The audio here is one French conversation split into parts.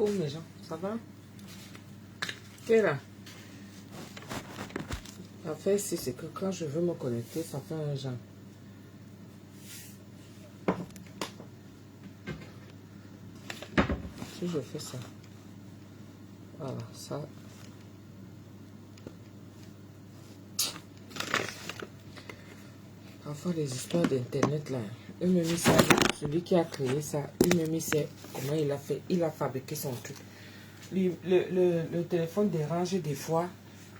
alaikum les gens, ça va? Qui est là? La fait ici, c'est que quand je veux me connecter, ça fait un genre. Si je fais ça, voilà, ça. Parfois les histoires d'internet là, il me met ça, celui qui a créé ça, il me met ça, comment il a fait, il a fabriqué son truc. Le téléphone dérange des fois,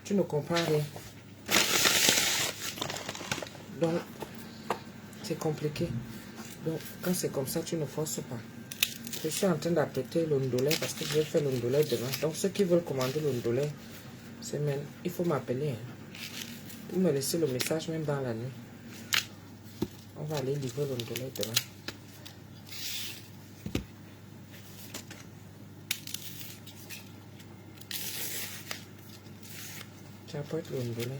tu ne comprends rien. Donc, c'est compliqué. Donc, quand c'est comme ça, tu ne forces pas. Je suis en train d'apprêter l'ondolé parce que je vais faire l'ondolé demain. Donc, ceux qui veulent commander l'ondolé, il faut m'appeler. Hein. Vous me laissez le message même dans la nuit. On va aller livrer l'ondolé demain. Tu apprêtes l'ondolé.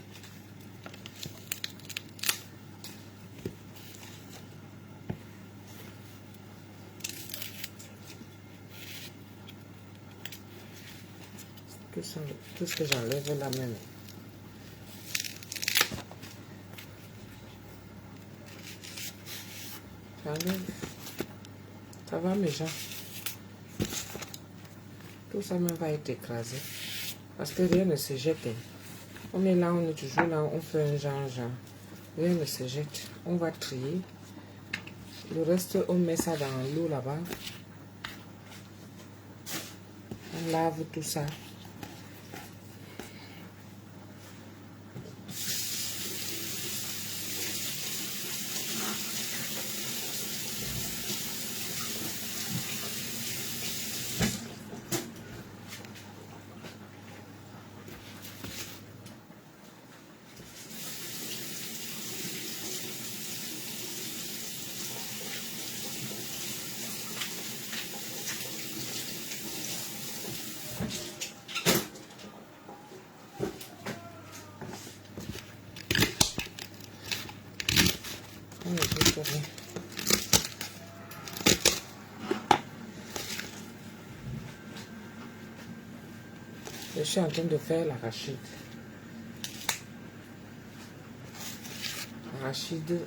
Tout ce que j'enlève là même. J'enlève. Ça va mes gens. Tout ça même va être écrasé. Parce que rien ne se jette. On est là, on est toujours là, on fait un genre. Rien ne se jette. On va trier. Le reste, on met ça dans l'eau là-bas. On lave tout ça. Je suis en train de faire l'arachide. L'arachide.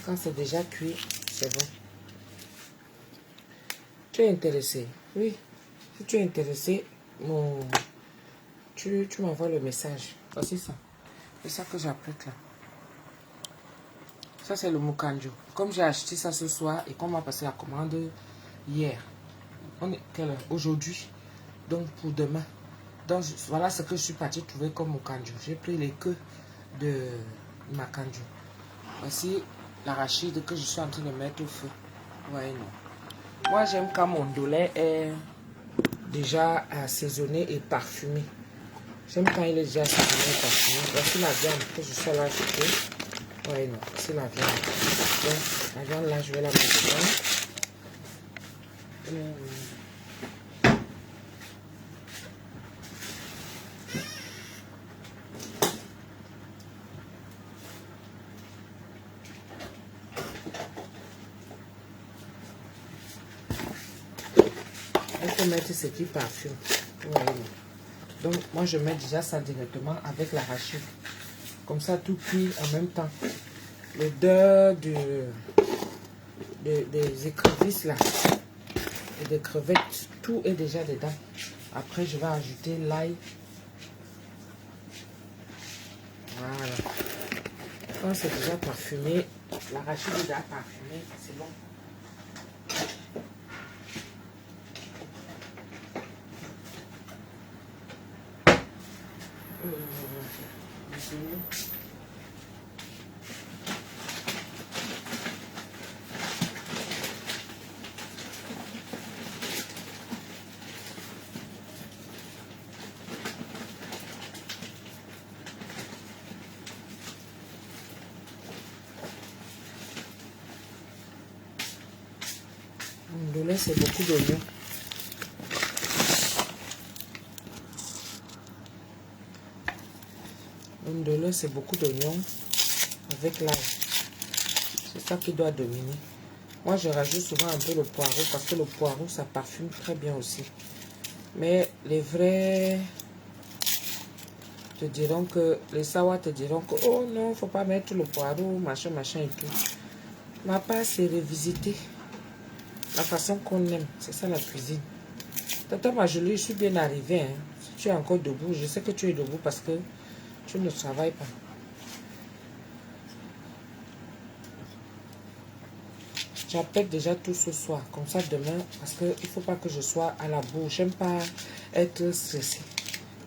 Quand c'est déjà cuit, c'est bon. Tu es intéressé? Oui. Si tu es intéressé, tu m'envoies le message. Voici ça. C'est ça que j'apprête là. Ça, c'est le mukanjo. Comme j'ai acheté ça ce soir et qu'on m'a passé la commande hier. On est quelle heure? Aujourd'hui. Donc, pour demain. Donc, voilà ce que je suis partie trouver comme mukanjo. J'ai pris les queues de makanjo. Voici l'arachide que je suis en train de mettre au feu. Ouais, non. Moi, j'aime quand mon dolé est déjà assaisonné et parfumé. J'aime quand il est déjà assaisonné et parfumé. Voici la viande que je suis allée acheter. Ouais, non, c'est la viande. Donc, la viande là, je vais la mettre dedans. Il faut mettre ce qui parfume. Ouais, non. Donc, moi, je mets déjà ça directement avec l'arachide. Comme ça, tout cuit en même temps. L'odeur des écrevisses là et des crevettes, tout est déjà dedans. Après, je vais ajouter l'ail. Voilà. Quand c'est déjà parfumé, l'arachide est déjà parfumé, c'est bon. Le lait, c'est beaucoup d'oignons. l'ondoleur, c'est beaucoup d'oignons avec l'ail. C'est ça qui doit dominer. Moi, je rajoute souvent un peu le poireau parce que le poireau, ça parfume très bien aussi. Mais les vrais te diront que, les sawa te diront que, oh non, faut pas mettre le poireau, machin, machin et tout. Ma part, c'est revisiter la façon qu'on aime. C'est ça la cuisine. Tata Marjolie, je suis bien arrivée. Hein. Si tu es encore debout, je sais que tu es debout parce que tu ne travailles pas. J'appelle déjà tout ce soir, comme ça demain, parce qu'il ne faut pas que je sois à la bourre. J'aime pas être stressée.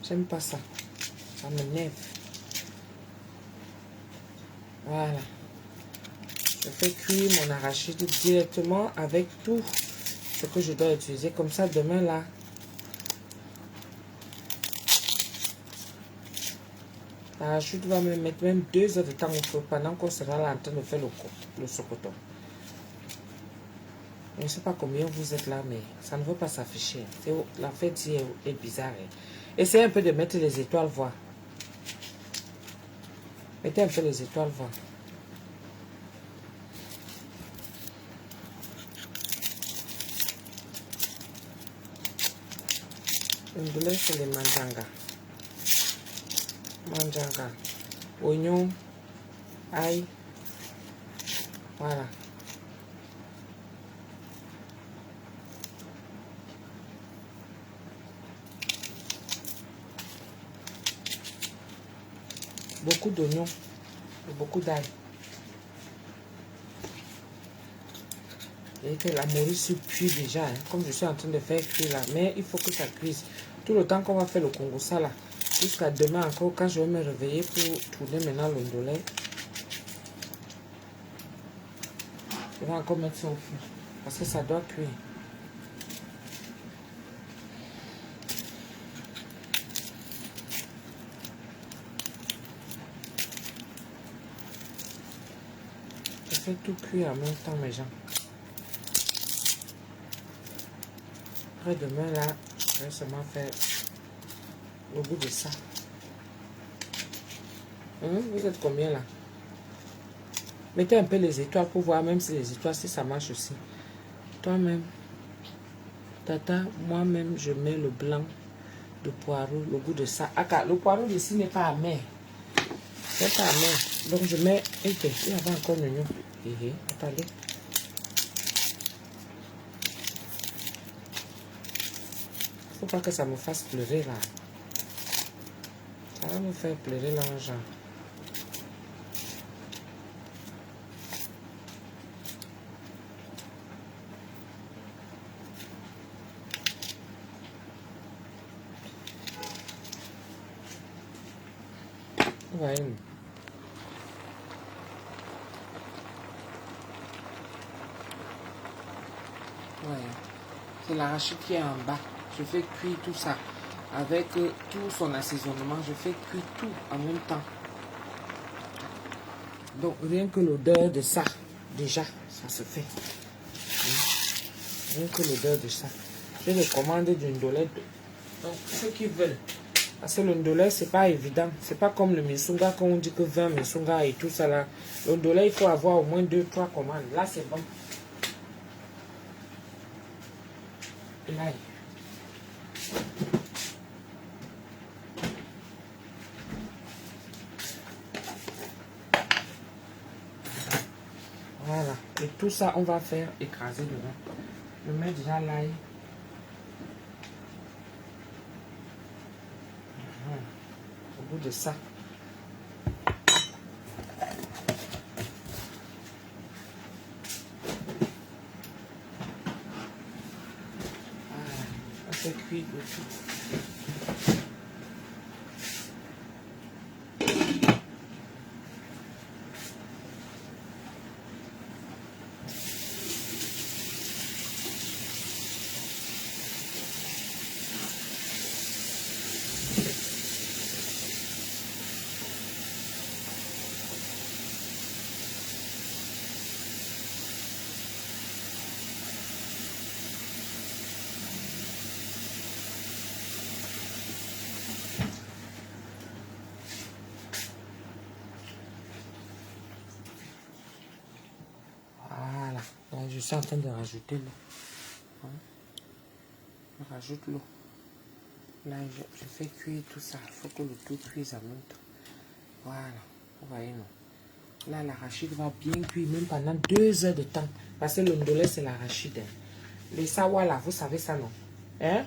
J'aime pas ça. Ça m'énerve. Voilà. Je fais cuire mon arachide directement avec tout ce que je dois utiliser. Comme ça, demain, là, l'arachide va me mettre même 2 heures de temps au feu pendant qu'on sera là en train de faire le sokoto. Je ne sais pas combien vous êtes là, mais ça ne veut pas s'afficher. La fête est bizarre. Essayez un peu de mettre les étoiles, voir. Mettez un peu les étoiles, voir. Le c'est les manjanga. Manjanga. Oignon. Ail. Voilà. Beaucoup d'oignons et beaucoup d'ail. Et que la nourriture cuit déjà, hein, comme je suis en train de faire cuire là. Mais il faut que ça cuise. Tout le temps qu'on va faire le Congo ça là. Jusqu'à demain encore, quand je vais me réveiller pour tourner maintenant l'ondolé. Je vais encore mettre ça au feu. Parce que ça doit cuire. Je fais tout cuire en même temps, mes gens. Après demain, là, je vais seulement faire le goût de ça. Vous êtes combien là? Mettez un peu les étoiles pour voir, même si les étoiles, si ça marche aussi. Toi-même, Tata, moi-même, je mets le blanc de poireau, le goût de ça. Ah, le poireau ici n'est pas amer. C'est pas amer. Donc je mets. Il y avait encore un oignon. Attendez. Faut pas que ça me fasse pleurer là. Ça va me faire pleurer là, genre. Ouais. Ouais. C'est l'arachide qui est en bas. Je fais cuire tout ça. Avec tout son assaisonnement, je fais cuire tout en même temps. Donc rien que l'odeur de ça, déjà, ça se fait. Rien que l'odeur de ça. Je les commande d'une dolette. Donc ceux qui veulent. Parce que l'ondolé, c'est pas évident. C'est pas comme le misunga quand on dit que 20 misunga et tout ça là. L'ondolé, il faut avoir au moins 2-3 commandes. Là, c'est bon. L'ail. Voilà. Et tout ça, on va faire écraser dedans. Je mets déjà l'ail. Au bout de ça. Voilà. On fait cuire le tout. je suis en train de rajouter l'eau. Hein? Je rajoute l'eau. Là, je fais cuire tout ça. Il faut que le tout cuise en même temps. Voilà. Vous voyez, non? Là, l'arachide va bien cuire, même pendant 2 heures de temps. Parce que l'ondolé, c'est l'arachide. Hein? Les sawala, vous savez ça, non? Hein?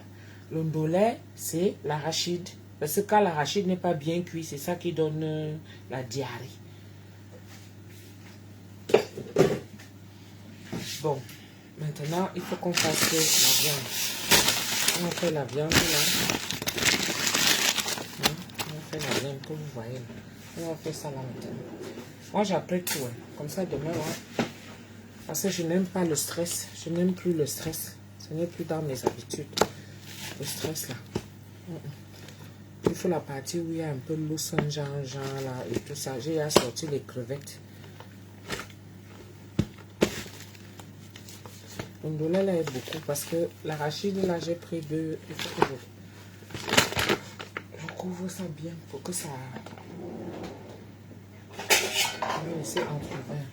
L'ondolé, c'est l'arachide. Parce que quand l'arachide n'est pas bien cuit, c'est ça qui donne la diarrhée. Bon, maintenant, il faut qu'on fasse la viande. On va faire la viande là. Hein? On va faire la viande que vous voyez là. On va faire ça là maintenant. Moi, j'ai appris tout. Hein. Comme ça, demain, ouais. Parce que je n'aime pas le stress. Je n'aime plus le stress. Ce n'est plus dans mes habitudes. Le stress là. Il faut la partie où il y a un peu l'eau sans genre là et tout ça. J'ai sorti les crevettes. L'ondolé là est beaucoup parce que l'arachide là j'ai pris 2. Il faut que je couvre ça bien pour que ça. Je vais laisser entreouvert.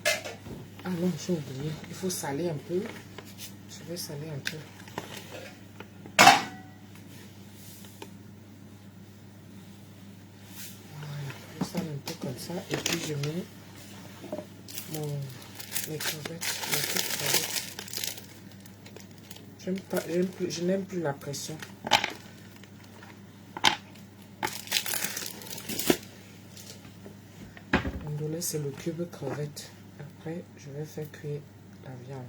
Ah non, j'ai oublié. Il faut saler un peu. Je vais saler un peu. Voilà, je sale un peu comme ça et puis je mets les crevettes, les petites crevettes. Je n'aime plus la pression. L'ondolé, c'est le cube crevette. Après, je vais faire cuire la viande.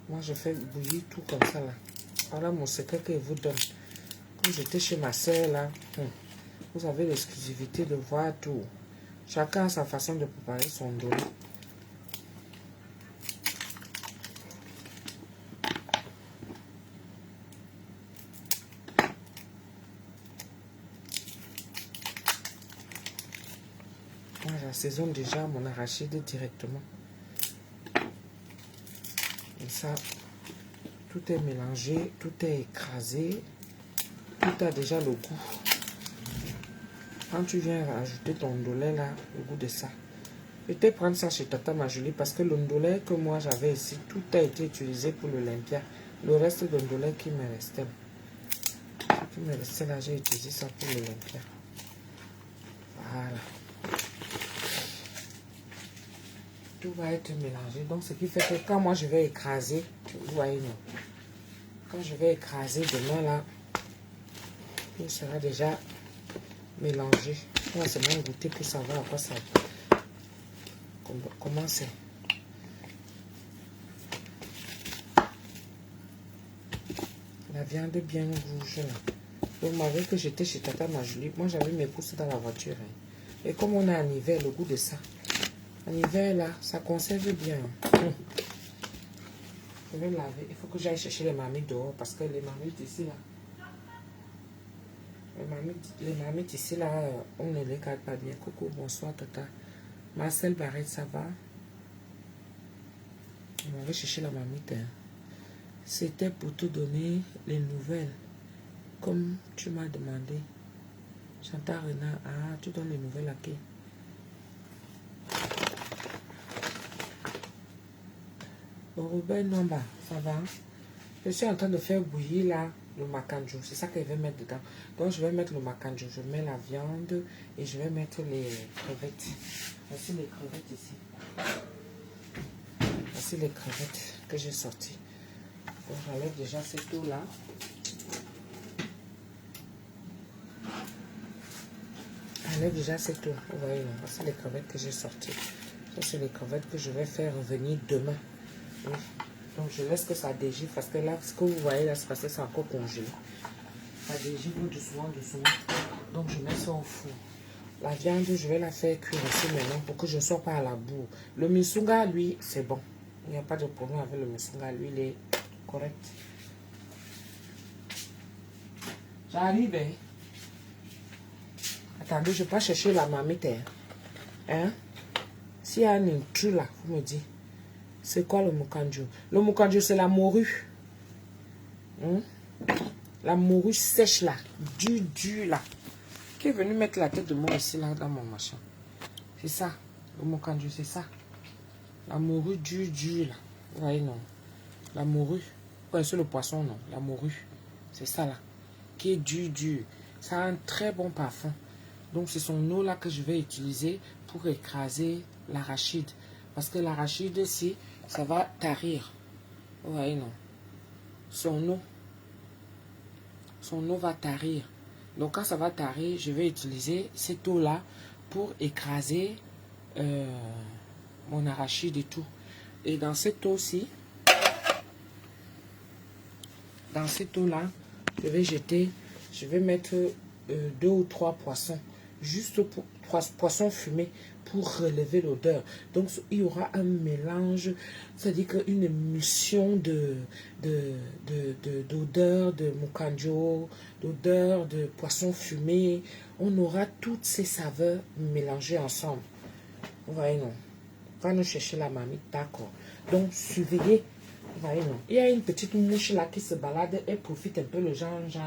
Moi, je fais bouillir tout comme ça, là. Voilà mon secret que je vous donne. Quand j'étais chez ma soeur, là, vous avez l'exclusivité de voir tout. Chacun a sa façon de préparer son ondolé. Moi, j'assaisonne déjà mon arachide directement. Et ça, tout est mélangé, tout est écrasé, tout a déjà le goût. Quand tu viens rajouter ton ondolé là, le goût de ça. Peut-être prendre ça chez Tata Majolie parce que l'ondolé que moi j'avais ici, tout a été utilisé pour l'Olympia. Le reste de l'ondolé qui me restait. Qui me restait là, j'ai utilisé ça pour l'Olympia. Voilà. Tout va être mélangé. Donc, ce qui fait que quand moi je vais écraser, vous voyez, non? Quand je vais écraser demain là, tout sera déjà mélangé. On va seulement goûter pour savoir à quoi ça va. Comment c'est. La viande bien rouge là. Vous m'avez que j'étais chez Tata Majolie. Moi j'avais mes pousses dans la voiture. Hein. Et comme on est en hiver, le goût de ça. En hiver là, ça conserve bien. Je vais laver. Il faut que j'aille chercher les marmites dehors parce que les marmites ici là. Les marmites ici là, on ne les garde pas bien. Coucou, bonsoir Tata. Marcel Barrette, ça va? On va chercher la marmite. Hein. C'était pour te donner les nouvelles. Comme tu m'as demandé. Chantal Renard, ah, tu donnes les nouvelles à qui? Robert Nomba, ça va? Je suis en train de faire bouillir là le macanjo. C'est ça que je vais mettre dedans. Donc je vais mettre le macanjo. Je mets la viande et je vais mettre les crevettes. Voici les crevettes ici. Voici les crevettes que j'ai sorties. Donc j'enlève déjà cette eau là. J'enlève déjà cette eau. Vous voyez là. Voici les crevettes que j'ai sorties. Ça c'est les crevettes que je vais faire revenir demain. Oui. Donc je laisse que ça dégivre parce que là, ce que vous voyez là, c'est parce que c'est encore congelé. Ça dégivre doucement, doucement. Donc je mets ça au four. La viande, je vais la faire cuire aussi maintenant pour que je ne sois pas à la boue. Le misunga, lui, c'est bon. Il n'y a pas de problème avec le misunga. Lui, il est correct. J'arrive. Hein? Attendez, je vais pas chercher la marmite. Hein? S'il y a un intrus là, vous me dites. C'est quoi le mukanjo? Le mukanjo, c'est la morue. La morue sèche là. Du là. Qui est venu mettre la tête de moi ici là dans mon machin. C'est ça. Le mukanjo, c'est ça. La morue du là. Vous voyez, non. La morue. Vous connaissez le poisson, non. La morue. C'est ça, là. Qui est dur. Ça a un très bon parfum. Donc, c'est son eau, là, que je vais utiliser pour écraser l'arachide. Parce que l'arachide, si, ça va tarir. Vous voyez, non. Son eau va tarir. Donc, quand ça va tarir, je vais utiliser cette eau-là pour écraser mon arachide et tout. Et dans cette eau-ci, dans cette eau-là, je vais mettre 2 ou 3 poissons. Juste pour poissons fumés pour relever l'odeur. Donc, il y aura un mélange, c'est-à-dire une émulsion d'odeur de mukanjo, d'odeur de poisson fumé. On aura toutes ces saveurs mélangées ensemble. Vous voyez, non? Va nous chercher la marmite, d'accord. Donc, surveillez. Vous voyez, non? Il y a une petite mouche là qui se balade. Elle profite un peu le genre là. Je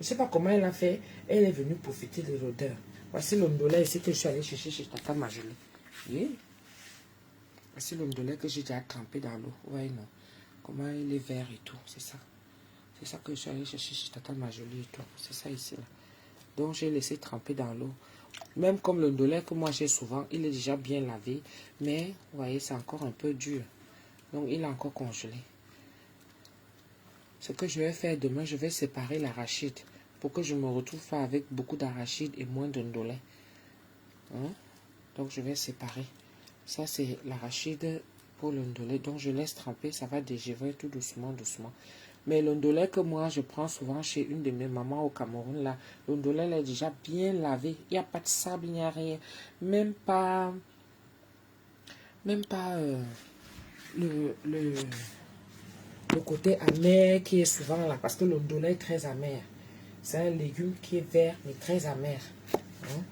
ne sais pas comment elle a fait. Elle est venue profiter de l'odeur. Voici l'ondolé ici que je suis allé chercher chez Tata Marjolie. Oui. Voici l'ondolé que j'ai déjà trempé dans l'eau. Vous voyez, non? Comment il est vert et tout. C'est ça. C'est ça que je suis allé chercher chez Tata Marjolie et tout. C'est ça ici, là. Donc, j'ai laissé tremper dans l'eau. Même comme l'ondolé que moi j'ai souvent, il est déjà bien lavé. Mais, vous voyez, c'est encore un peu dur. Donc, il est encore congelé. Ce que je vais faire demain, je vais séparer l'arachide pour que je me retrouve pas avec beaucoup d'arachide et moins d'ondolé. Hein? Donc, je vais séparer. Ça, c'est l'arachide pour l'ondolé. Donc, je laisse tremper. Ça va dégivrer tout doucement, doucement. Mais l'ondolé que moi, je prends souvent chez une de mes mamans au Cameroun, là, l'ondolé est déjà bien lavé. Il n'y a pas de sable, il n'y a rien. Même pas le côté amer qui est souvent là. Parce que l'ondolé est très amer. C'est un légume qui est vert, mais très amer. Hein?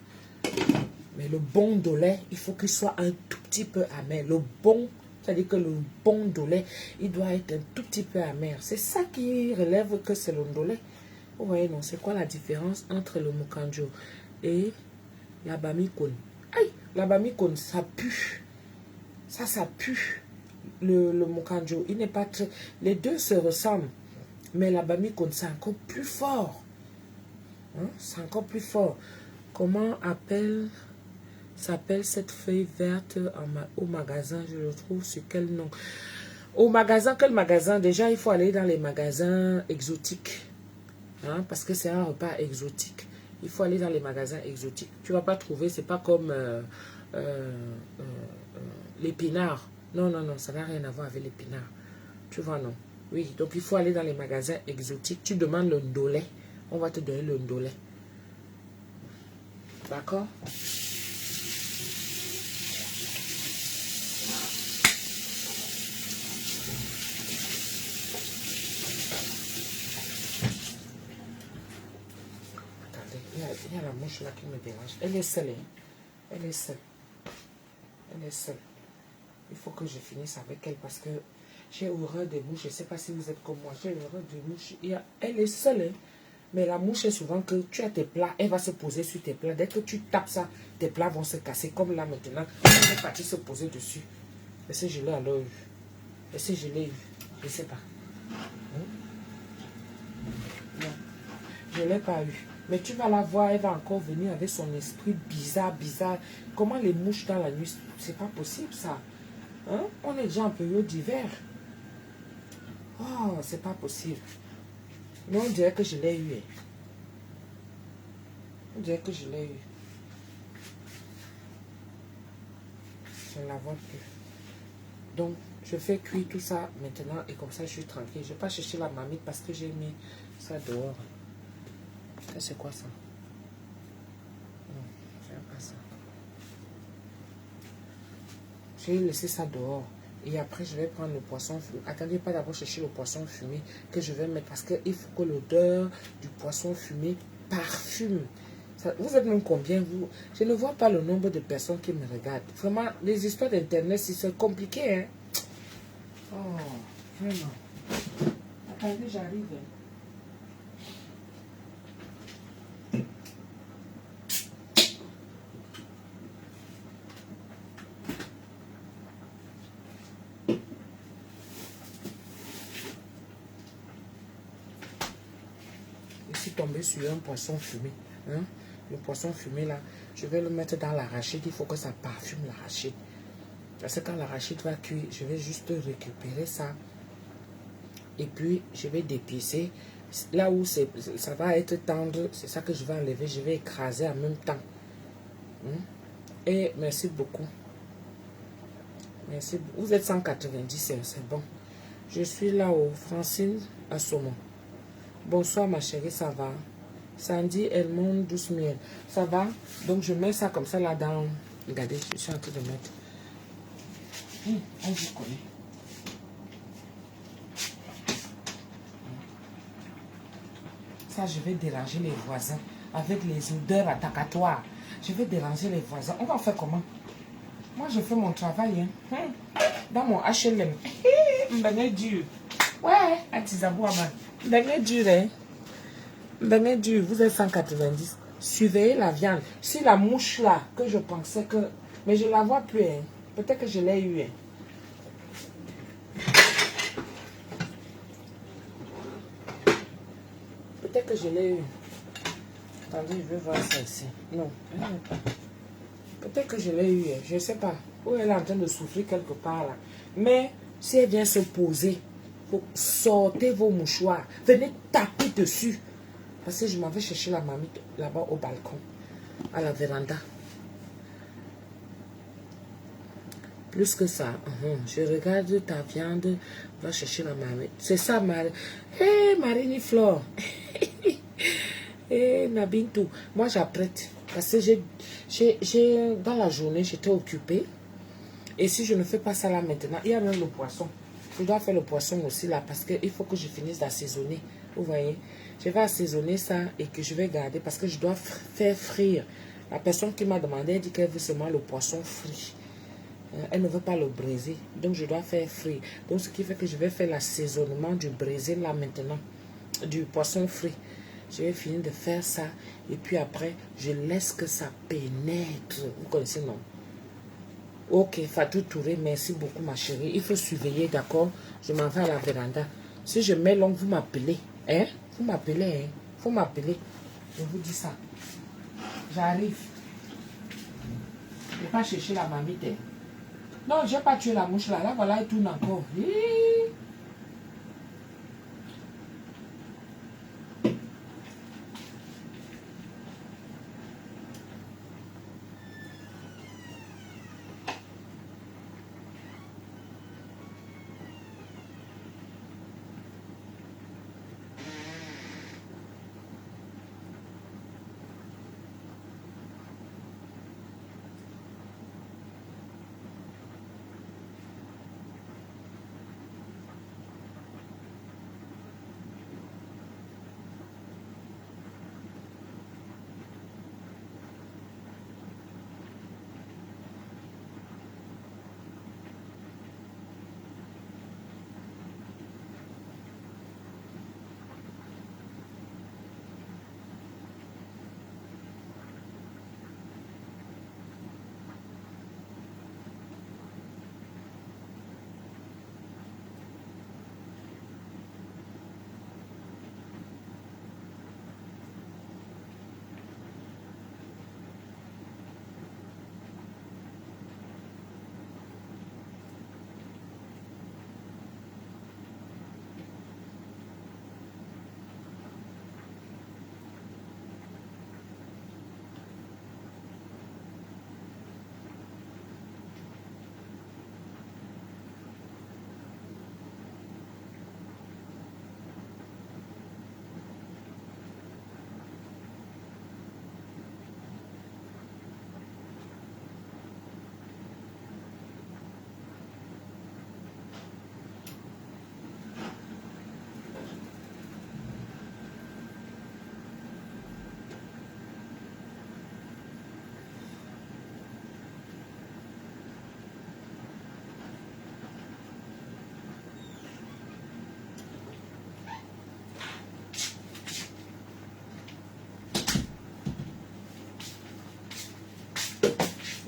Mais le bon dolé, il faut qu'il soit un tout petit peu amer. Le bon, c'est-à-dire que le bon dolé, il doit être un tout petit peu amer. C'est ça qui relève que c'est le dolé. Vous voyez, non, c'est quoi la différence entre le mukanjo et la bamikone? Aïe, la bamikone, ça pue. Ça pue. Le mukanjo, il n'est pas très... Les deux se ressemblent. Mais la bamikone, c'est encore plus fort. Hein? C'est encore plus fort. Comment s'appelle cette feuille verte au magasin? Je le trouve sur quel nom? Au magasin, quel magasin? Déjà, il faut aller dans les magasins exotiques. Hein? Parce que c'est un repas exotique. Il faut aller dans les magasins exotiques. Tu ne vas pas trouver, c'est pas comme l'épinard. Non, non, non, ça n'a rien à voir avec l'épinard. Tu vois, non? Oui, donc il faut aller dans les magasins exotiques. Tu demandes le ndolé. On va te donner le ndolé. D'accord? Attendez, il y a la mouche là qui me dérange. Elle est seule. Hein? Elle est seule. Elle est seule. Il faut que je finisse avec elle parce que j'ai horreur des mouches. Je ne sais pas si vous êtes comme moi. J'ai horreur des mouches. Elle est seule. Hein? Mais la mouche est souvent que tu as tes plats, elle va se poser sur tes plats. Dès que tu tapes ça, tes plats vont se casser. Comme là maintenant, elle est partie se poser dessus. Et si je l'ai alors eu? Et si je l'ai eu? Je ne sais pas. Hein? Non, je ne l'ai pas eu. Mais tu vas la voir, elle va encore venir avec son esprit bizarre, bizarre. Comment les mouches dans la nuit, c'est pas possible ça. Hein? On est déjà en période d'hiver. Oh, c'est pas possible. Mais on dirait que je l'ai eu. On dirait que je l'ai eu. Je ne la vois plus. Donc, je fais cuire tout ça maintenant et comme ça, je suis tranquille. Je ne vais pas chercher la marmite parce que j'ai mis ça dehors. C'est quoi ça? Non, je n'aime pas ça. J'ai laissé ça dehors. Et après, je vais prendre le poisson fumé. Attendez, pas d'abord chercher le poisson fumé que je vais mettre parce qu'il faut que l'odeur du poisson fumé parfume. Ça, vous êtes même combien, vous? Je ne vois pas le nombre de personnes qui me regardent. Vraiment, les histoires d'Internet, c'est compliqué, hein? Oh, vraiment. Attendez, j'arrive. tomber sur un poisson fumé. Hein? Le poisson fumé là, je vais le mettre dans l'arachide. Il faut que ça parfume l'arachide. Parce que quand l'arachide va cuire, je vais juste récupérer ça. Et puis, je vais dépiécer. Là où ça va être tendre, c'est ça que je vais enlever. Je vais écraser en même temps. Et merci beaucoup. Merci. Vous êtes 190, c'est bon. Je suis là au Francine à Saumon. Bonsoir ma chérie, ça va? Sandy Elmond douce miel. Ça va? Donc je mets ça comme ça là dans... Regardez, je suis en train de mettre. On vous connaît. Ça, je vais déranger les voisins avec les odeurs attacatoires. Je vais déranger les voisins. On va faire comment? Moi, je fais mon travail. Hein. Dans mon HLM. M'bengé dur. Ouais, Atizabou Aman. M'bengé dur, hein. M'bengé dur. Vous êtes 190. Surveillez la viande. Si la mouche là, que je pensais que... Mais je la vois plus, hein. Peut-être que je l'ai eu, hein. Peut-être que je l'ai eu. Attendez, je vais voir ça ici. Non, elle n'est pas. Peut-être que je l'ai eu, je ne sais pas. Ou elle est en train de souffrir quelque part là. Mais si elle vient se poser, faut sortez vos mouchoirs. Venez taper dessus. Parce que je m'en vais chercher la mamie là-bas au balcon, à la véranda. Plus que ça, je regarde ta viande, va chercher la mamie. C'est ça, Marie. Hé, Marine Flore. Hé, Nabintou. Moi, j'apprête. Parce que dans la journée, j'étais occupée. Et si je ne fais pas ça là maintenant, il y a même le poisson. Je dois faire le poisson aussi là parce qu'il faut que je finisse d'assaisonner. Vous voyez, je vais assaisonner ça et que je vais garder parce que je dois faire frire. La personne qui m'a demandé, elle dit qu'elle veut seulement le poisson frit. Elle ne veut pas le briser. Donc je dois faire frire. Donc ce qui fait que je vais faire l'assaisonnement du braisé là maintenant. Du poisson frit. Je vais finir de faire ça. Et puis après, je laisse que ça pénètre. Vous connaissez, non? Ok, Fatou Touré, merci beaucoup ma chérie. Il faut surveiller, d'accord? Je m'en vais à la véranda. Si je mets l'ongle, vous m'appelez. Hein? Vous m'appelez, hein? Faut m'appeler. Je vous dis ça. J'arrive. Je vais pas chercher la mamite. Non, je n'ai pas tué la mouche là. Là, voilà, elle tourne encore.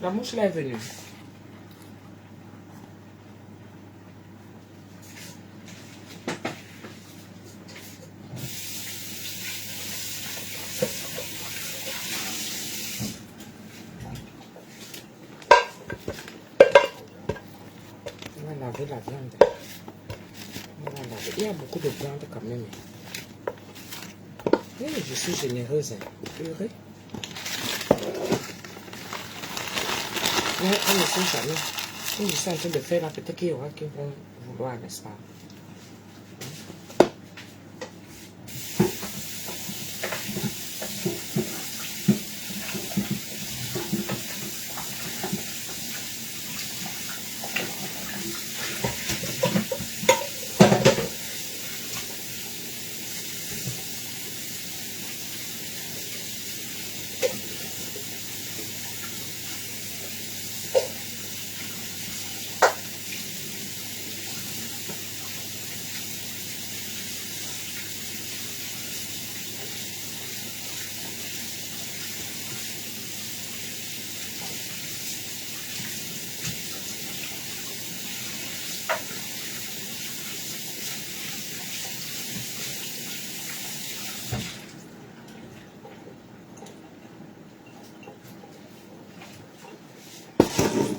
La mouche là est venue. On va laver la viande. On va laver. Il y a beaucoup de viande quand même. Oui, je suis généreuse. Purée. Mais on ne sait jamais. Si je suis en train de faire là, peut-être qu'il y aura qui vont vouloir, n'est-ce pas?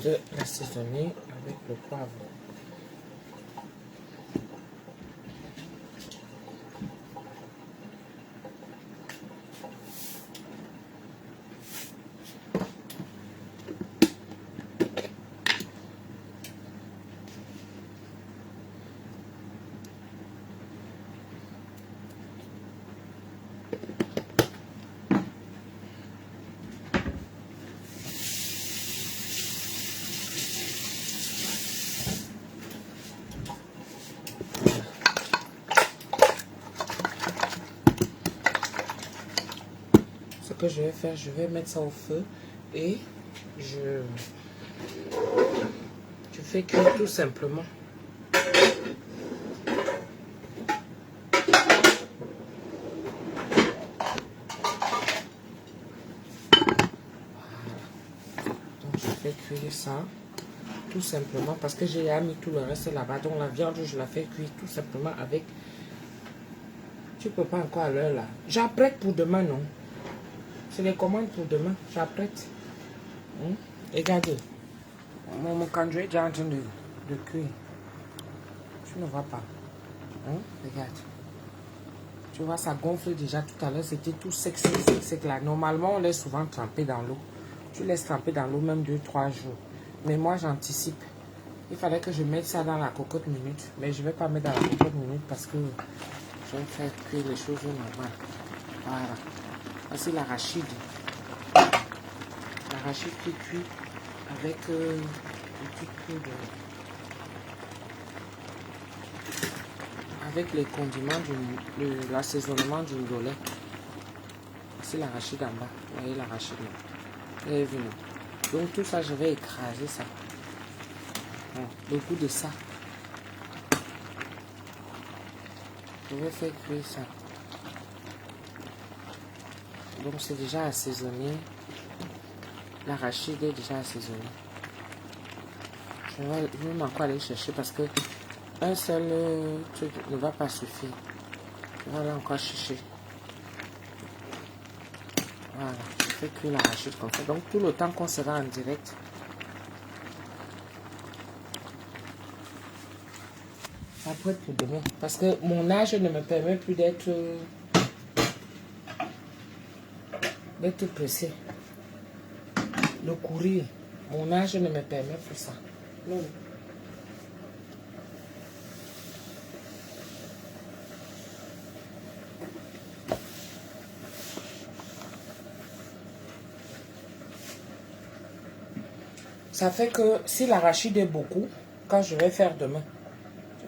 De l'assaisonner avec le poivre. Ce que je vais faire, je vais mettre ça au feu et je fais cuire tout simplement. Donc je fais cuire ça tout simplement parce que j'ai mis tout le reste là-bas. Donc la viande, je la fais cuire tout simplement avec. Tu peux pas encore à l'heure là. J'apprête pour demain, non? C'est les commandes pour demain. J'apprête. Regardez. Mon candidat est déjà en train de cuire. Tu ne vois pas. Regarde. Tu vois, ça gonfle déjà tout à l'heure. C'était tout sec, sec, sec, sec là. Normalement, on laisse souvent tremper dans l'eau. Tu laisses tremper dans l'eau même 2-3 jours. Mais moi, j'anticipe. Il fallait que je mette ça dans la cocotte minute. Mais je ne vais pas mettre dans la cocotte minute parce que je vais faire cuire les choses normales. Voilà. Voici l'arachide. L'arachide qui cuit avec un petit peu de... Avec les condiments, l'assaisonnement du ndolé. C'est l'arachide en bas. Vous voyez l'arachide là. Vous avez vu, non? Donc tout ça, je vais écraser ça. Le goût de ça. Je vais faire cuire ça. Donc c'est déjà assaisonné. L'arachide est déjà assaisonné. Je vais même encore aller chercher parce que un seul truc ne va pas suffire. Je vais aller encore chercher. Voilà, je fais cuire l'arachide comme ça. Donc tout le temps qu'on sera en direct. Après pour demain. Parce que mon âge ne me permet plus d'être pressé. Le courir. Mon âge ne me permet plus ça. Non. Ça fait que si l'arachide est beaucoup, quand je vais faire demain,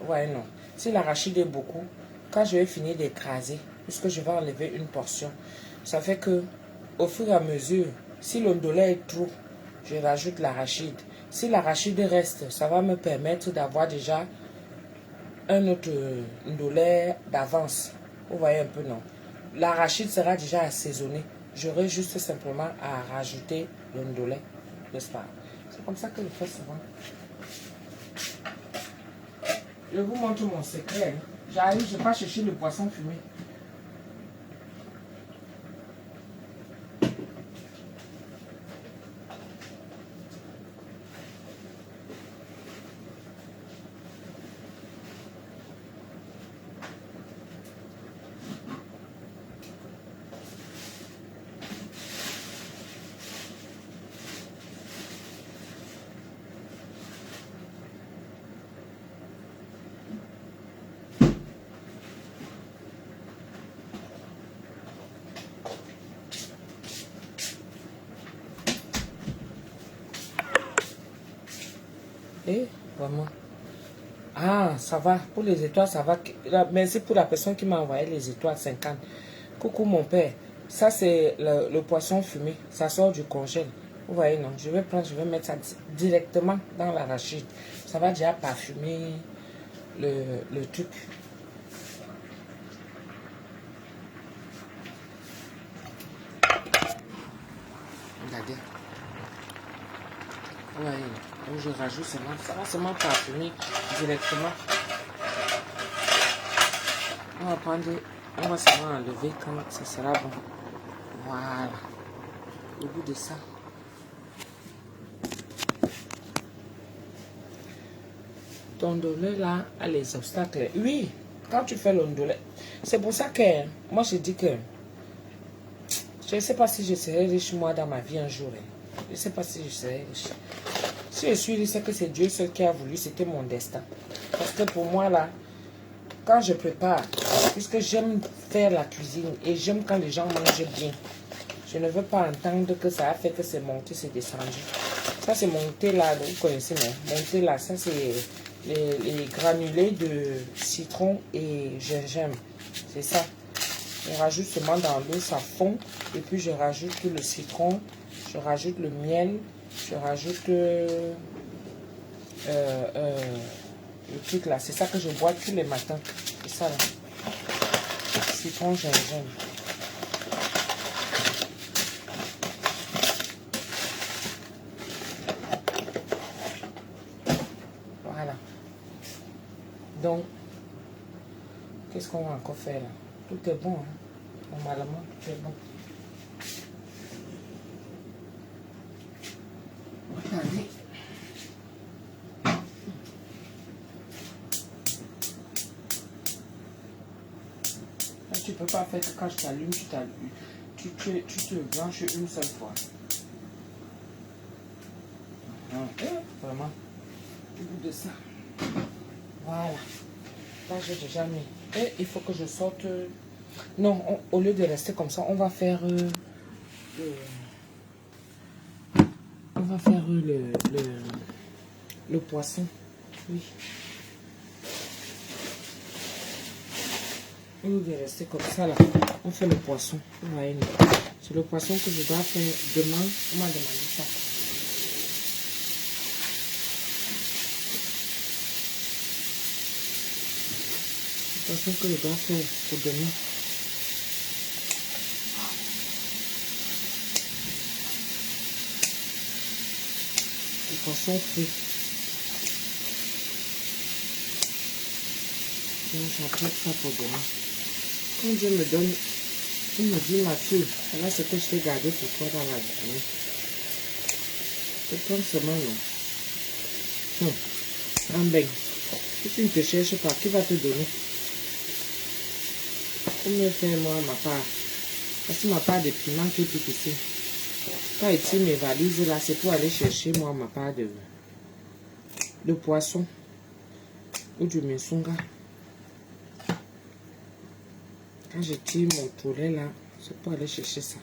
ouais non, si l'arachide est beaucoup, quand je vais finir d'écraser, puisque je vais enlever une portion, ça fait que au fur et à mesure, si le ndolé est trop, je rajoute l'arachide. Si l'arachide reste, ça va me permettre d'avoir déjà un autre ndolé d'avance. Vous voyez un peu, non? L'arachide sera déjà assaisonné. J'aurai juste simplement à rajouter le ndolé, n'est-ce pas? C'est comme ça que je fais souvent. Je vous montre mon secret. J'arrive, je ne vais pas chercher le poisson fumé. Et vraiment. Ah, ça va. Pour les étoiles, ça va. Merci pour la personne qui m'a envoyé les étoiles 50. Coucou mon père. Ça, c'est le poisson fumé. Ça sort du congèle. Vous voyez, non? Je vais prendre, je vais mettre ça directement dans l'arachide. Ça va déjà parfumer le truc. Regardez. Vous voyez, donc je rajoute seulement. Ça va seulement parfumer directement. On va prendre, on va seulement enlever quand ça sera bon. Voilà. Au bout de ça. Ton ondulé là a les obstacles. Oui, quand tu fais l'ondulé. C'est pour ça que moi je dis que je ne sais pas si je serai riche moi dans ma vie un jour. Je ne sais pas si je serai riche. Si je suis riche, c'est que c'est Dieu seul qui a voulu, c'était mon destin. Parce que pour moi là, quand je prépare, puisque j'aime faire la cuisine et j'aime quand les gens mangent bien, je ne veux pas entendre que ça a fait que c'est monté, c'est descendu. Ça c'est monté là, vous connaissez, non? Monté là, ça c'est les granulés de citron et gingembre. C'est ça. On rajoute seulement dans l'eau, ça fond. Et puis je rajoute le citron, je rajoute le miel, je rajoute le truc là. C'est ça que je bois tous les matins. C'est ça là. Citron, gingembre. Voilà. Donc, qu'est-ce qu'on va encore faire là? Tout est bon, hein? Normalement, tout est bon. Regardez. Là, tu peux pas faire que quand je t'allume, tu te branches une seule fois. Vraiment. Au bout de ça. Voilà. Là, j'ai déjà mis. Et il faut que je sorte. Non, au lieu de rester comme ça, on va faire. On va faire le poisson. Oui. Au lieu de rester comme ça, là, on fait le poisson. Vous voyez, c'est le poisson que je dois faire demain. On m'a demandé ça. Le poisson que je dois faire pour demain. Le poisson frit. Donc j'apprête ça pour demain. Quand Dieu me donne, il me dit Mathieu, voilà ce que je t'ai gardé pour toi dans la journée. Je prends seulement non. Un bec. Si tu ne te cherches pas, qui va te donner? Pour mieux faire moi ma part. Parce que ma part de piment qui est tout ici. Quand il tire mes valises là, c'est pour aller chercher moi ma part de poisson ou du mesunga. Quand je tire mon poulet là, c'est pour aller chercher ça.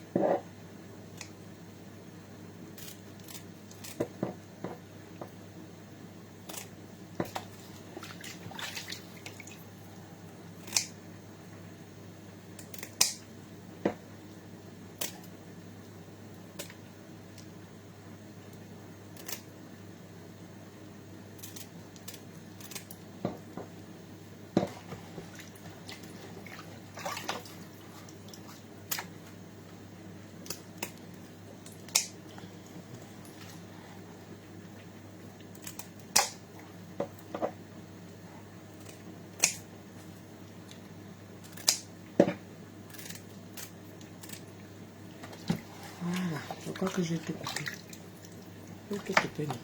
Voilà, je crois que j'ai tout coupé. Je vais tout couper, non?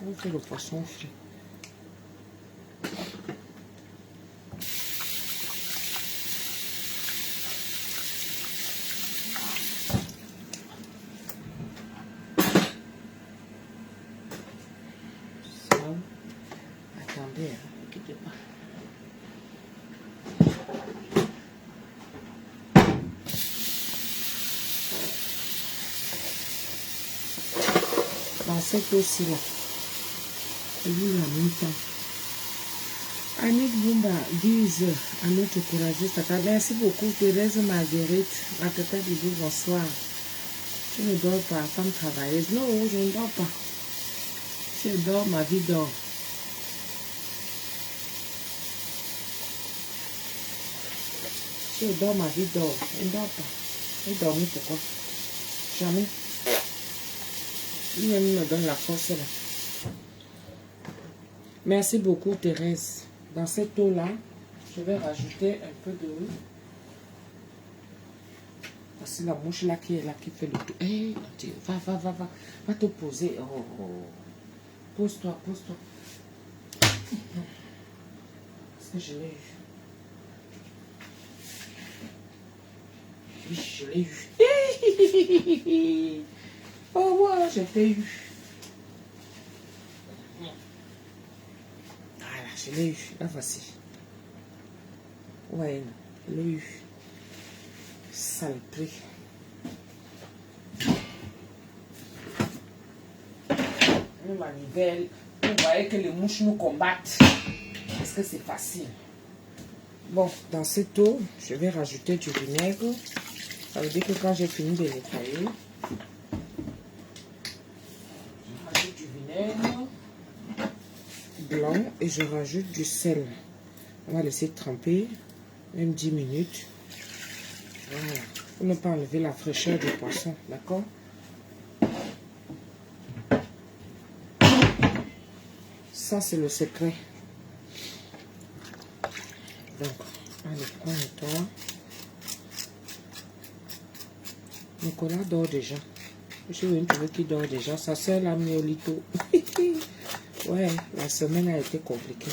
On fait le poisson frit. Ça, attendez, ne quittez pas. Dans cette eau-ci là, Et vous en même temps. Annick Bumba, 10 à notre courageuse tata. Merci beaucoup, Thérèse Marguerite. Ma tata dit bonsoir. Je ne dors pas, femme travailleuse. Non, je ne dors pas. Si je dors, ma vie dort. Si je dors, ma vie dort. Je ne dors pas. Je dormir pourquoi? Jamais. Lui-même me donne la force là. Merci beaucoup, Thérèse. Dans cette eau-là, je vais rajouter un peu de... C'est la mouche là qui est là qui fait le tout. Hé, va, va, va, va. Va te poser. Oh, oh. Pose-toi, pose-toi. Parce que je l'ai eu. Oui, je l'ai eu. Oh, ouais, je t'ai eu. Voilà, je l'ai eu. La voici. Ouais, je l'ai eu. Saloperie. Même à l'hiver, vous voyez que les mouches nous combattent. Parce que c'est facile. Bon, dans cette eau, je vais rajouter du vinaigre. Ça veut dire que quand j'ai fini de nettoyer, je rajoute du vinaigre blanc et je rajoute du sel. On va laisser tremper, même 10 minutes. Voilà. Pour ne pas enlever la fraîcheur du poisson, d'accord? Ça, c'est le secret. Donc, allez, on nettoie. Nicolas dort déjà. Je suis venue trouver qu'il dort déjà. Sa soeur l'a mis au lito. Ouais, la semaine a été compliquée.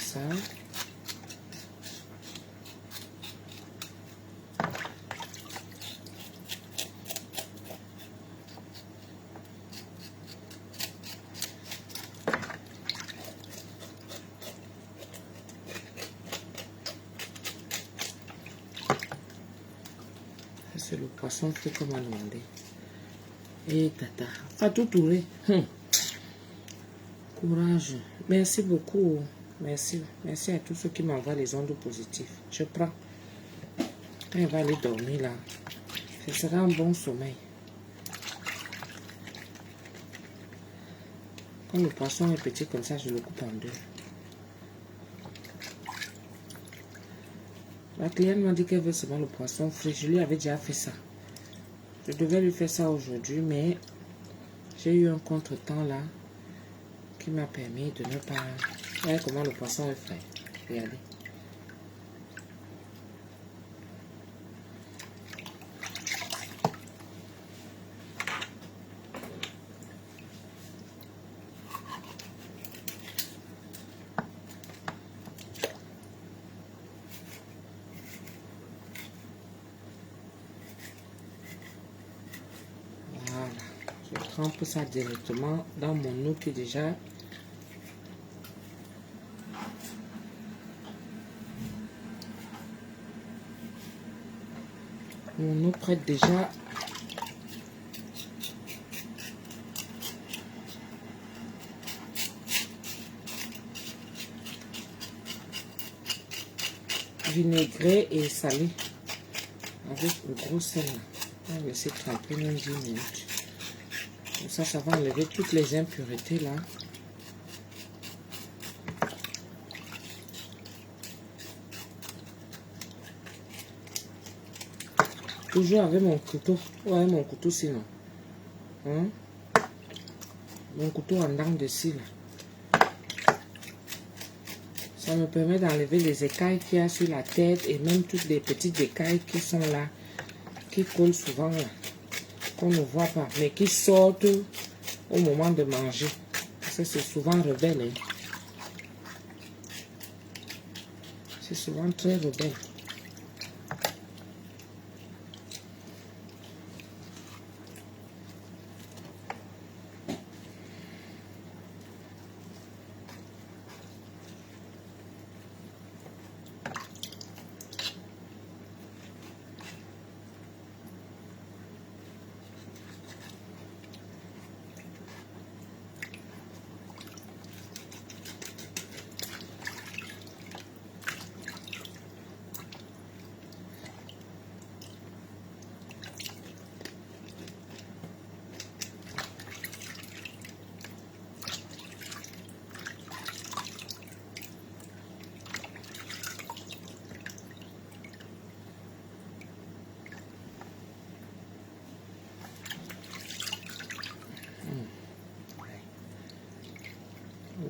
Ça. C'est le poisson fait comme on a demandé. Et tata, Fatou Touré. Courage. Merci beaucoup. Merci. Merci à tous ceux qui m'envoient les ondes positives. Je prends. Quand il va aller dormir là, ce sera un bon sommeil. Quand le poisson est petit comme ça, je le coupe en deux. La cliente m'a dit qu'elle veut seulement le poisson frais. Je lui avais déjà fait ça. Je devais lui faire ça aujourd'hui, mais j'ai eu un contretemps là qui m'a permis de ne pas... Voyez comment le poisson est frais. Regardez. Voilà. Je trempe ça directement dans mon eau qui est déjà... Mon eau prête déjà vinaigré et salé avec le gros sel. On va laisser tremper même 10 minutes. Comme ça va enlever toutes les impuretés là. Toujours avec mon couteau. Ouais, mon couteau sinon. Hein? Mon couteau en dents de scie là. Ça me permet d'enlever les écailles qu'il y a sur la tête et même toutes les petites écailles qui sont là, qui collent souvent là, qu'on ne voit pas, mais qui sortent au moment de manger. Parce que c'est souvent rebelle. Hein? C'est souvent très rebelle.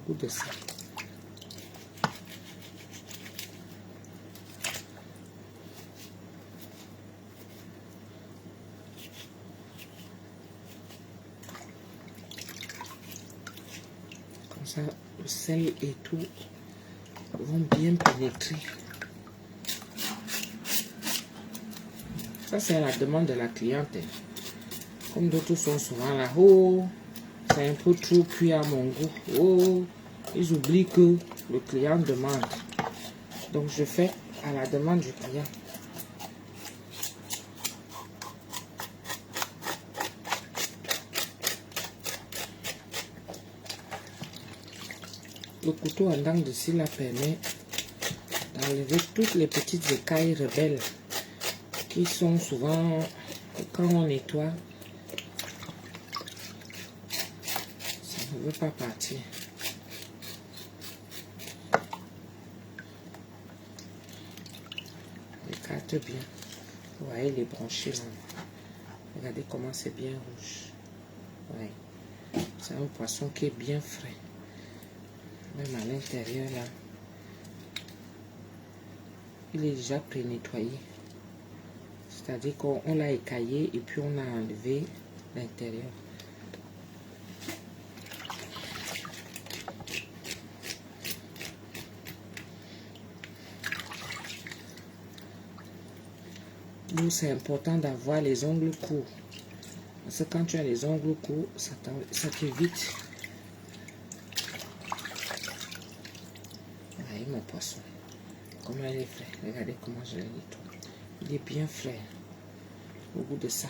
goût de ça. Comme ça, le sel et tout vont bien pénétrer. Ça, c'est à la demande de la cliente. Comme d'autres sont souvent là, oh, c'est un peu trop cuit à mon goût. Oh, ils oublient que le client demande. Donc, je fais à la demande du client. Le couteau en dents de scie là permet d'enlever toutes les petites écailles rebelles qui sont souvent, quand on nettoie, ça ne veut pas partir. Écarte bien. Vous voyez les branchies là. Regardez comment c'est bien rouge. Ouais. C'est un poisson qui est bien frais. Même à l'intérieur là, il est déjà pré-nettoyé. C'est-à-dire qu'on l'a écaillé et puis on a enlevé l'intérieur. Donc c'est important d'avoir les ongles courts. Parce que quand tu as les ongles courts, ça t'évite. Voyez mon poisson. Comment il est frais. Regardez comment je le nettoie. Il est bien frais. Au goût de ça.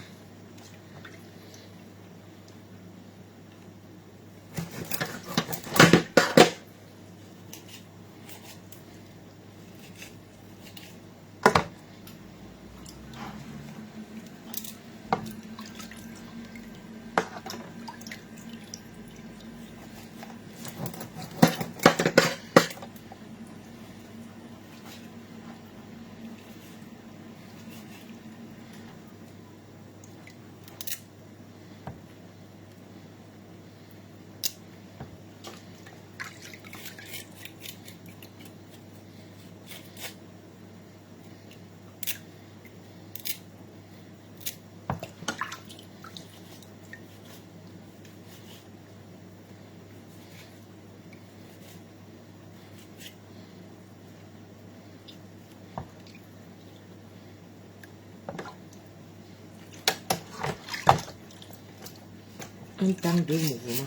Un temps de mouvement.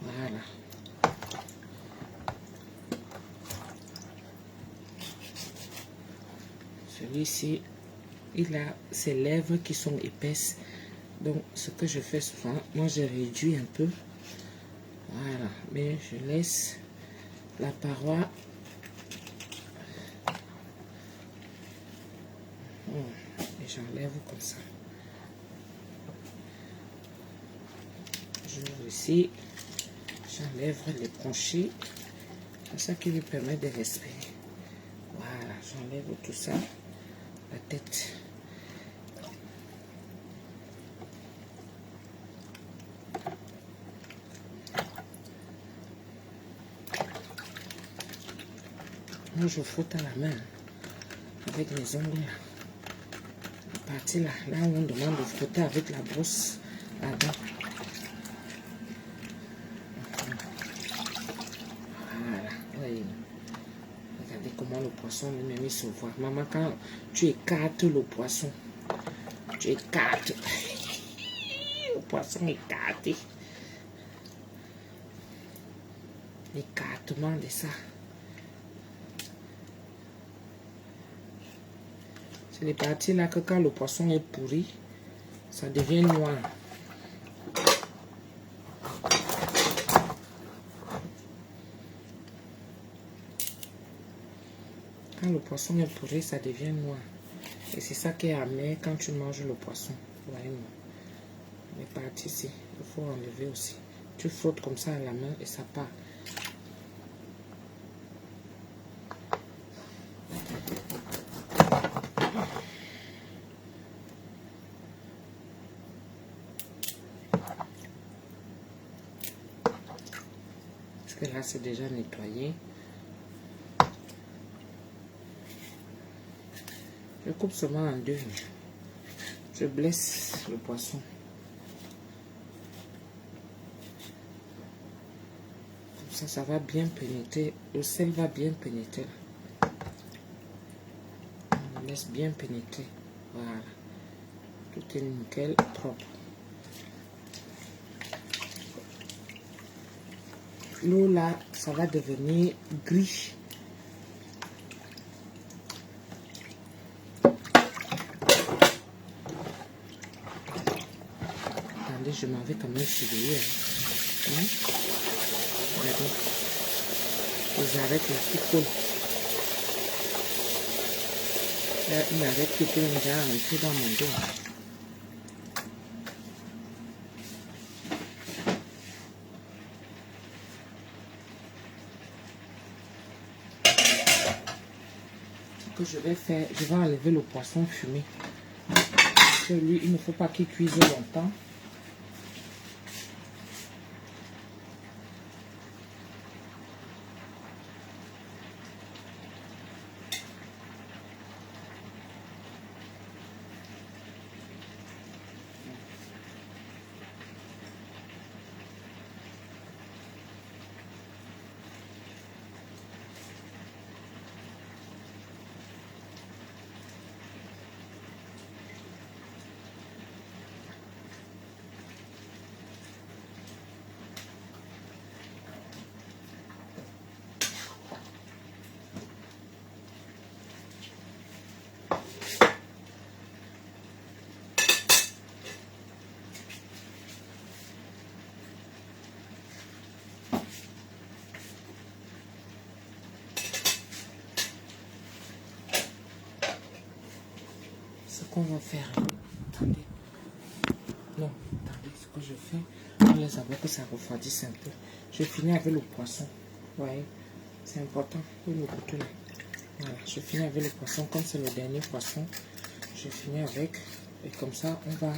Voilà. Celui-ci, il a ses lèvres qui sont épaisses. Donc, ce que je fais souvent, moi, je réduis un peu. Voilà. Mais je laisse la paroi. Et j'enlève comme ça. J'ouvre ici. J'enlève les branchies. C'est ça qui lui permet de respirer. Voilà. J'enlève tout ça. La tête. Moi, je frotte à la main avec les ongles. La partie là, là où on demande de frotter avec la brosse là-dedans. Voilà. Oui. Regardez comment le poisson lui-même il se voit. Maman, quand tu écartes le poisson, tu écartes. Le poisson écarté. L'écartement de ça. C'est les parties là que quand le poisson est pourri, ça devient noir. Quand le poisson est pourri, ça devient noir. Et c'est ça qui est amer quand tu manges le poisson. Voyez, les parties ici, il faut enlever aussi. Tu frottes comme ça à la main et ça part. Parce que là, c'est déjà nettoyé. Je coupe seulement en deux. Je blesse le poisson. Comme ça va bien pénétrer. Le sel va bien pénétrer. On laisse bien pénétrer. Voilà. Tout est nickel, propre. L'eau là, ça va devenir gris. Attendez, je m'en vais quand même surveiller. Hein? Regardez. Les arêtes là qui collent. Là, une arête qui peut déjà rentrer dans mon dos. Que je vais faire, je vais enlever le poisson fumé. Parce que lui, il ne faut pas qu'il cuise longtemps. Ce qu'on va faire, attendez. Non, attendez, ce que je fais, on laisse avoir que ça refroidisse un peu. Je finis avec le poisson. Vous voyez, c'est important pour le goûter. Voilà, je finis avec le poisson. Comme c'est le dernier poisson, je finis avec. Et comme ça, on va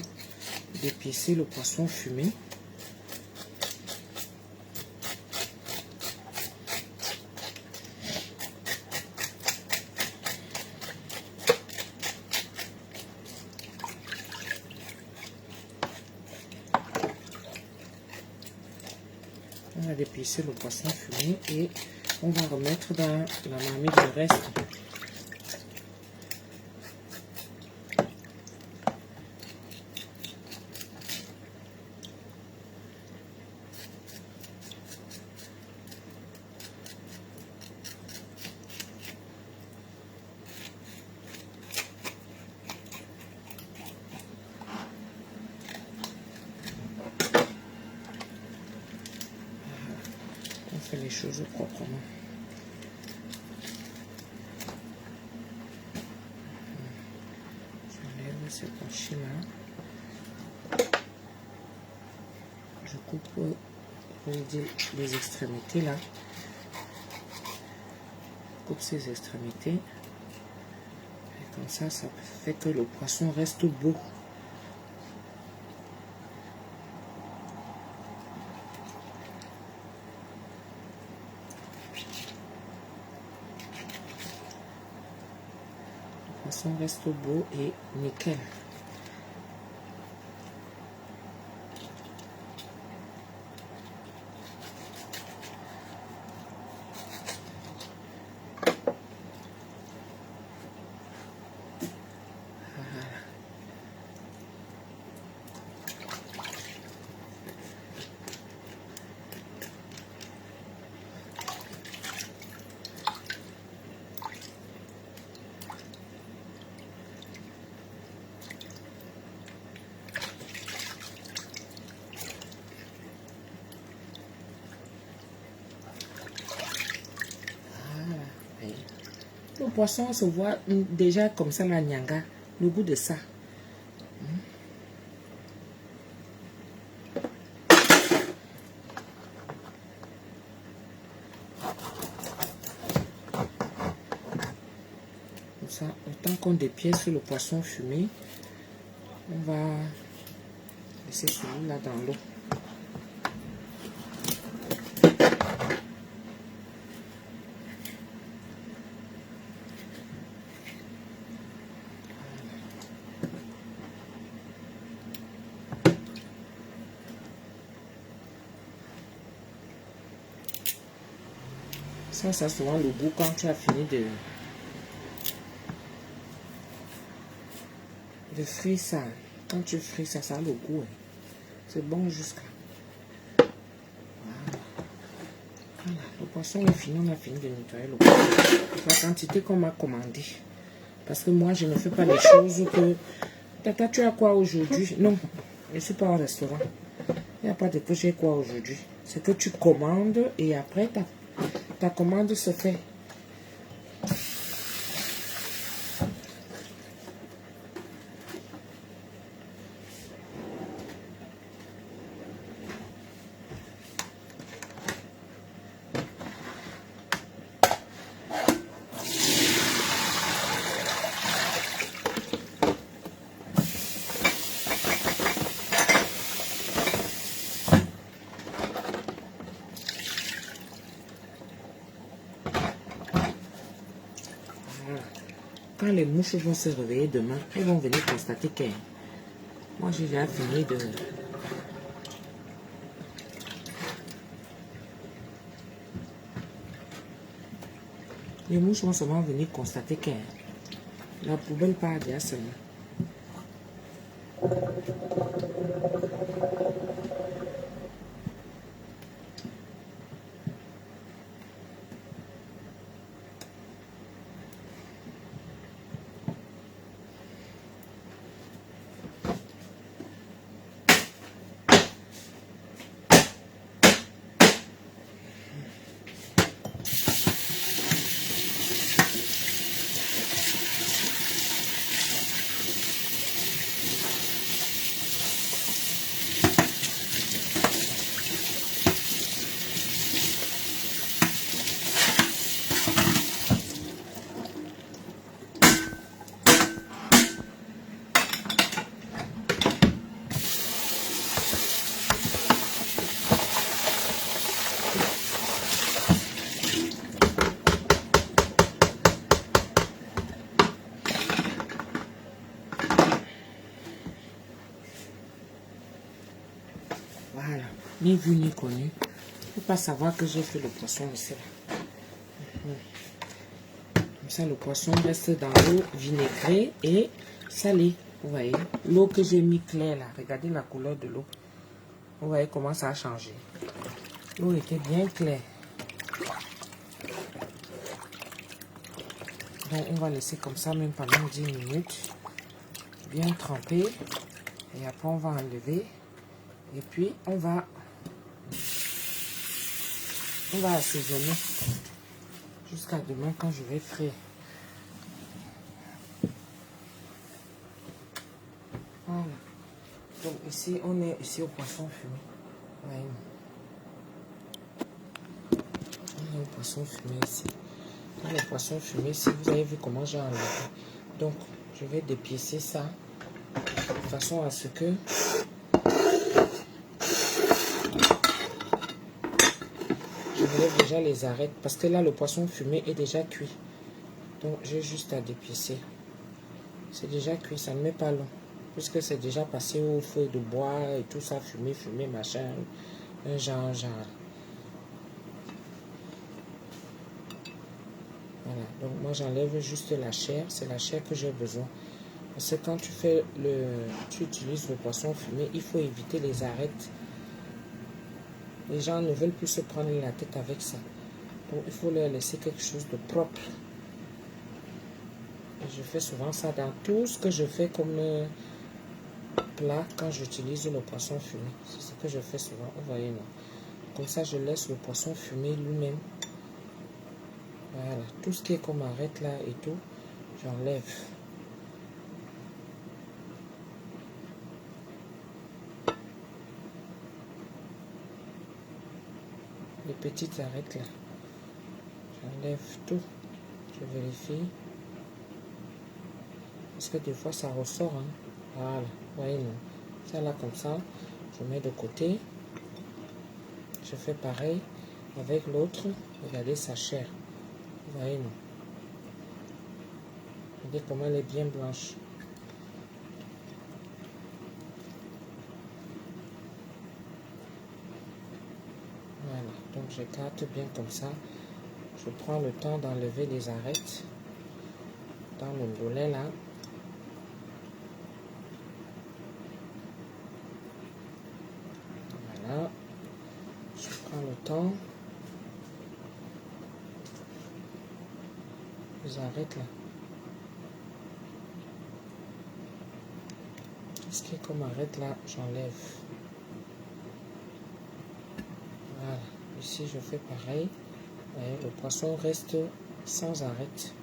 dépiécer le poisson fumé. On va dépiécer le poisson fumé et on va remettre dans la marmite le reste. On fait les choses proprement. J'enlève ce penché là. Je coupe les extrémités là. Je coupe ces extrémités. Et comme ça fait que le poisson reste beau. Le poisson reste beau et nickel. poisson se voit déjà comme ça, la nyanga. Le goût de ça. Comme ça, autant qu'on dépièce le poisson fumé, on va laisser celui-là dans l'eau. Ça a souvent le goût quand tu as fini de frire ça. Quand tu frites ça, ça a le goût. Hein. C'est bon jusqu'à. Voilà. Le poisson est fini, on a fini de nettoyer le poisson. La quantité qu'on m'a commandé. Parce que moi, je ne fais pas les choses que... Tata, tu as quoi aujourd'hui? Non, je ne suis pas au restaurant. Il n'y a pas de que j'ai quoi aujourd'hui. C'est que tu commandes et après, ta commande se fait. Quand les mouches vont se réveiller demain, elles vont venir constater que moi j'ai déjà fini de... Les mouches vont seulement venir constater que la poubelle part déjà seulement. Voilà, ni vu ni connu. Il ne faut pas savoir que j'ai fait le poisson ici. Comme ça, le poisson reste dans l'eau vinaigrée et salée. Vous voyez, l'eau que j'ai mis claire là, regardez la couleur de l'eau. Vous voyez comment ça a changé. L'eau était bien claire. Donc, on va laisser comme ça même pendant 10 minutes. Bien tremper. Et après, on va enlever. Et puis, on va assaisonner jusqu'à demain quand je vais frire. Voilà. Donc ici, on est ici au poisson fumé. Voyez. On est au poisson fumé ici. Dans le poisson fumé ici, vous avez vu comment j'ai enlevé. Donc, je vais dépiécer ça de façon à ce que je lève déjà les arêtes. Parce que là, le poisson fumé est déjà cuit. Donc, j'ai juste à dépiécer. C'est déjà cuit, ça ne met pas long. Puisque c'est déjà passé au feu de bois et tout ça, fumé, machin. Genre. Voilà, donc moi j'enlève juste la chair, c'est la chair que j'ai besoin. Parce que quand tu utilises le poisson fumé, il faut éviter les arêtes. Les gens ne veulent plus se prendre la tête avec ça. Donc il faut leur laisser quelque chose de propre. Et je fais souvent ça dans tout ce que je fais comme plat quand j'utilise le poisson fumé. C'est ce que je fais souvent, vous voyez non. Comme ça je laisse le poisson fumé lui-même. Voilà, tout ce qui est comme arête là et tout, j'enlève. Les petites arêtes là, j'enlève tout. Je vérifie. Parce que des fois ça ressort. Hein. Voilà, voyez, non. Ça là comme ça, je mets de côté. Je fais pareil avec l'autre. Regardez sa chair. Vous voyez, non. Regardez comment elle est bien blanche. Voilà, donc j'écarte bien comme ça. Je prends le temps d'enlever les arêtes dans le bolet là. Voilà, je prends le temps. Les arêtes là. Tout ce qui est comme arête là, j'enlève. Voilà, ici je fais pareil. Voyez, le poisson reste sans arête.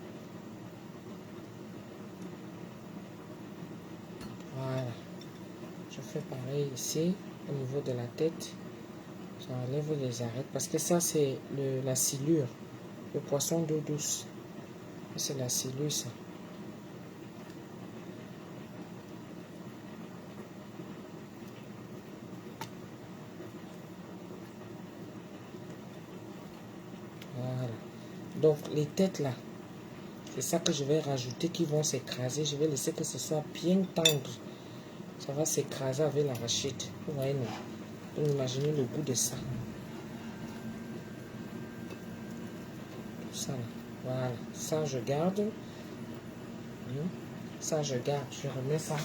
Voilà, je fais pareil ici au niveau de la tête. J'enlève les arêtes parce que ça c'est la silure, le poisson d'eau douce. C'est la silure ça. Voilà. Donc les têtes là, c'est ça que je vais rajouter qui vont s'écraser. Je vais laisser que ce soit bien tendre. Ça va s'écraser avec l'arachide. Vous voyez, non? Donc imaginez le goût de ça. Tout ça là. Voilà. Ça je garde. Ça je garde. Je remets ça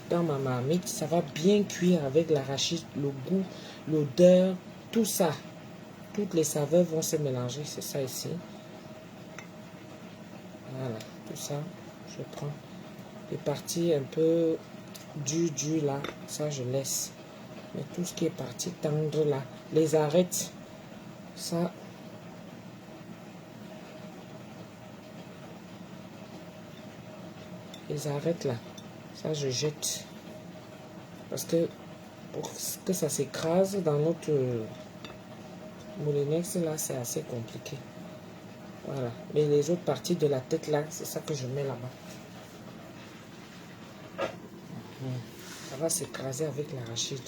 dans ma marmite. Ça va bien cuire avec l'arachide, le goût, l'odeur, tout ça. Toutes les saveurs vont se mélanger. C'est ça ici. Voilà. Tout ça, je prends. Les parties un peu dur là, ça je laisse. Mais tout ce qui est partie tendre là, les arêtes, ça, les arêtes là, ça je jette. Parce que pour que ça s'écrase dans notre moulinex là, c'est assez compliqué. Voilà. Mais les autres parties de la tête là, c'est ça que je mets là-bas. Ça va s'écraser avec l'arachide.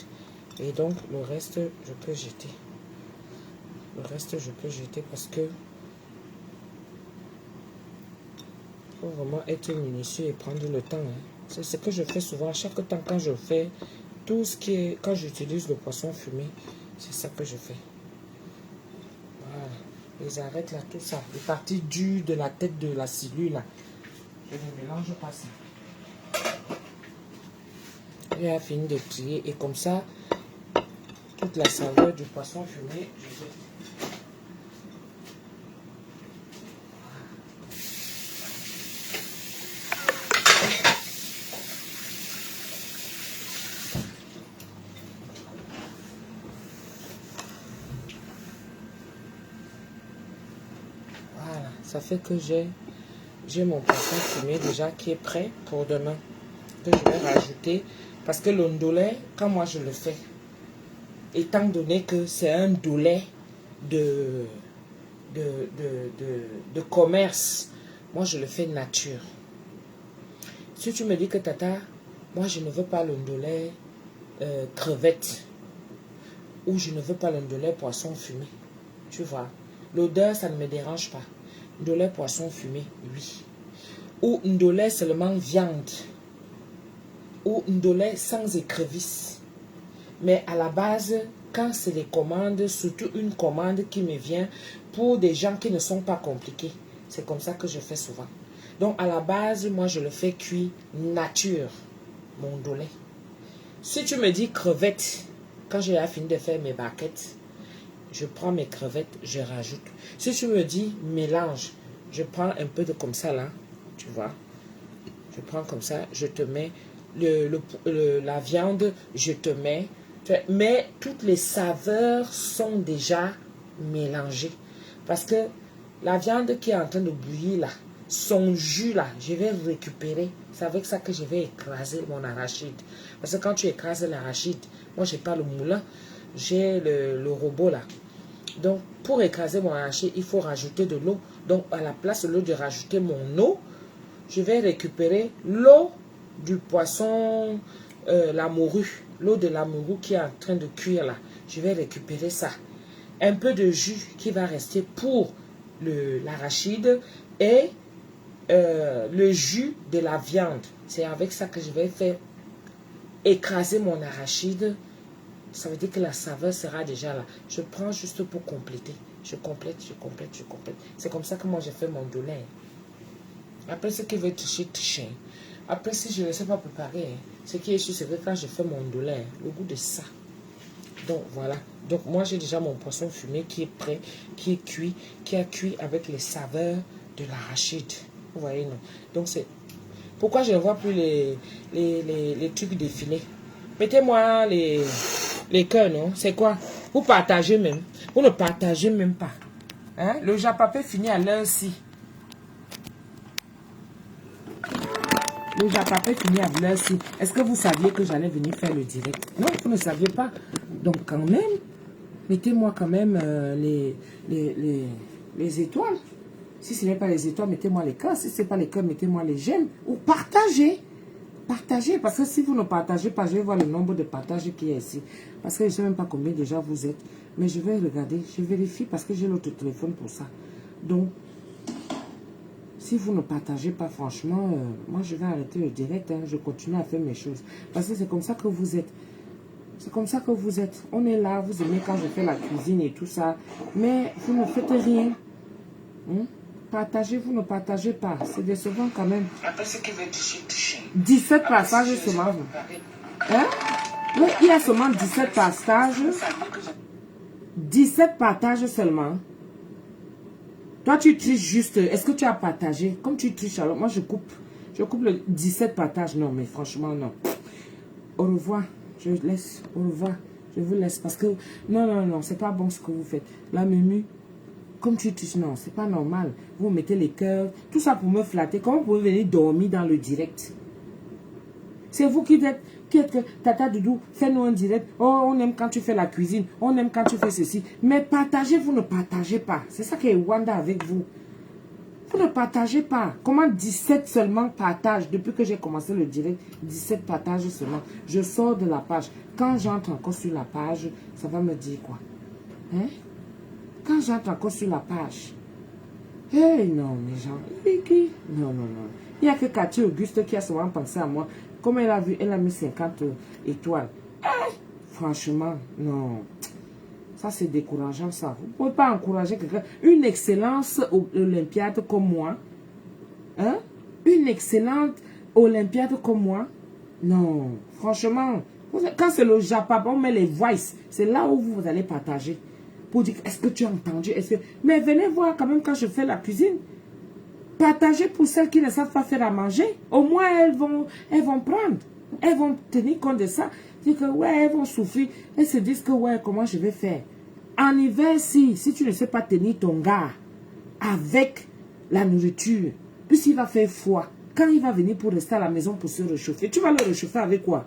Et donc, le reste, je peux jeter. Le reste, je peux jeter parce que il faut vraiment être minutieux et prendre le temps. Hein. C'est ce que je fais souvent. Chaque temps, quand je fais tout ce qui est... Quand j'utilise le poisson fumé, c'est ça que je fais. Voilà. Les arêtes là, tout ça. Les parties dures de la tête de la silure là. Je ne mélange pas ça. J'ai fini de trier et comme ça, toute la saveur du poisson fumé, je jette. Voilà, ça fait que j'ai mon poisson fumé déjà qui est prêt pour demain. Que je vais rajouter. Parce que l'ondolé, quand moi je le fais, étant donné que c'est un dolé de commerce, moi je le fais nature. Si tu me dis que tata, moi je ne veux pas l'ondolé crevette, ou je ne veux pas l'ondolé poisson fumé, tu vois, l'odeur ça ne me dérange pas. Ndolé poisson fumé, oui. Ou ndolé seulement viande, ou ndolé sans écrevisse. Mais à la base, quand c'est des commandes, surtout une commande qui me vient pour des gens qui ne sont pas compliqués, c'est comme ça que je fais souvent. Donc à la base, moi je le fais cuit nature, mon ndolé. Si tu me dis crevettes, quand j'ai fini de faire mes baguettes, je prends mes crevettes, je rajoute. Si tu me dis mélange, je prends un peu de comme ça là, tu vois. Je prends comme ça, je te mets la viande, je te mets, mais toutes les saveurs sont déjà mélangées. Parce que la viande qui est en train de bouillir là, son jus là, je vais récupérer. C'est avec ça que je vais écraser mon arachide. Parce que quand tu écrases l'arachide, moi je n'ai pas le moulin, j'ai le robot là. Donc pour écraser mon arachide, il faut rajouter de l'eau. Donc à la place, au lieu de rajouter mon eau, je vais récupérer l'eau du poisson, la morue. L'eau de la morue qui est en train de cuire là. Je vais récupérer ça. Un peu de jus qui va rester pour l'arachide et le jus de la viande. C'est avec ça que je vais faire écraser mon arachide. Ça veut dire que la saveur sera déjà là. Je prends juste pour compléter. Je complète, je complète, je complète. C'est comme ça que moi j'ai fait mon dolin. Après ce qui veut toucher, toucher. Après si je ne sais pas préparer, ce qui est sûr c'est que quand je fais mon dolin, le goût de ça. Donc voilà. Donc moi j'ai déjà mon poisson fumé qui est prêt, qui est cuit, qui a cuit avec les saveurs de l'arachide. Vous voyez, non? Donc c'est... Pourquoi je ne vois plus les trucs défilés? Mettez-moi les cœurs, non? C'est quoi? Vous partagez même. Vous ne partagez même pas. Hein? Le japapé finit à l'heure-ci. Le japapé finit à l'heure-ci. Est-ce que vous saviez que j'allais venir faire le direct? Non, vous ne saviez pas. Donc quand même, mettez-moi quand même les étoiles. Si ce n'est pas les étoiles, mettez-moi les cœurs. Si ce n'est pas les cœurs, mettez-moi les j'aime. Ou partagez. Partagez. Parce que si vous ne partagez pas, je vais voir le nombre de partages qui est ici. Parce que je ne sais même pas combien déjà vous êtes. Mais je vais regarder. Je vérifie parce que j'ai l'autre téléphone pour ça. Donc, si vous ne partagez pas, franchement, moi je vais arrêter le direct. Hein. Je continue à faire mes choses. Parce que c'est comme ça que vous êtes. C'est comme ça que vous êtes. On est là, vous aimez quand je fais la cuisine et tout ça. Mais vous ne faites rien. Hein? Partagez, vous ne partagez pas. C'est décevant quand même. Après ce qui veut toucher. 17 passages seulement. Hein? Oui, il y a seulement 17 passages. 17 partages seulement. Toi, tu triches juste. Est-ce que tu as partagé? Comme tu triches, alors moi, je coupe. Je coupe le 17 partages. Non, mais franchement, non. Au revoir. Je laisse. Au revoir. Je vous laisse. Parce que, non, non, non, c'est pas bon ce que vous faites. La Mému, comme tu triches, non, c'est pas normal. Vous mettez les cœurs. Tout ça pour me flatter. Comment vous pouvez venir dormir dans le direct? C'est vous qui êtes Tata Doudou, fais-nous un direct. Oh, on aime quand tu fais la cuisine. On aime quand tu fais ceci. Mais partagez, vous ne partagez pas. C'est ça qui est Wanda avec vous. Vous ne partagez pas. Comment 17 seulement partages depuis que j'ai commencé le direct? 17 partages seulement. Je sors de la page. Quand j'entre encore sur la page, ça va me dire quoi? Hein? Quand j'entre encore sur la page. Hey, non, les gens. Non, non, non. Il n'y a que Cathy Auguste qui a souvent pensé à moi. Comme elle a vu, elle a mis 50 étoiles. Franchement, non. Ça, c'est décourageant, ça. Vous ne pouvez pas encourager quelqu'un. Une excellence olympiade comme moi. Hein? Une excellente olympiade comme moi. Non. Franchement, quand c'est le Japon, on met les voices. C'est là où vous allez partager. Pour dire, est-ce que tu as entendu? Mais venez voir quand même quand je fais la cuisine. Partagez pour celles qui ne savent pas faire à manger. Au moins, elles vont prendre. Elles vont tenir compte de ça. Dire que, ouais, elles vont souffrir. Elles se disent que, ouais, comment je vais faire? En hiver, si tu ne sais pas tenir ton gars avec la nourriture, puisqu'il va faire froid, quand il va venir pour rester à la maison pour se réchauffer, tu vas le réchauffer avec quoi?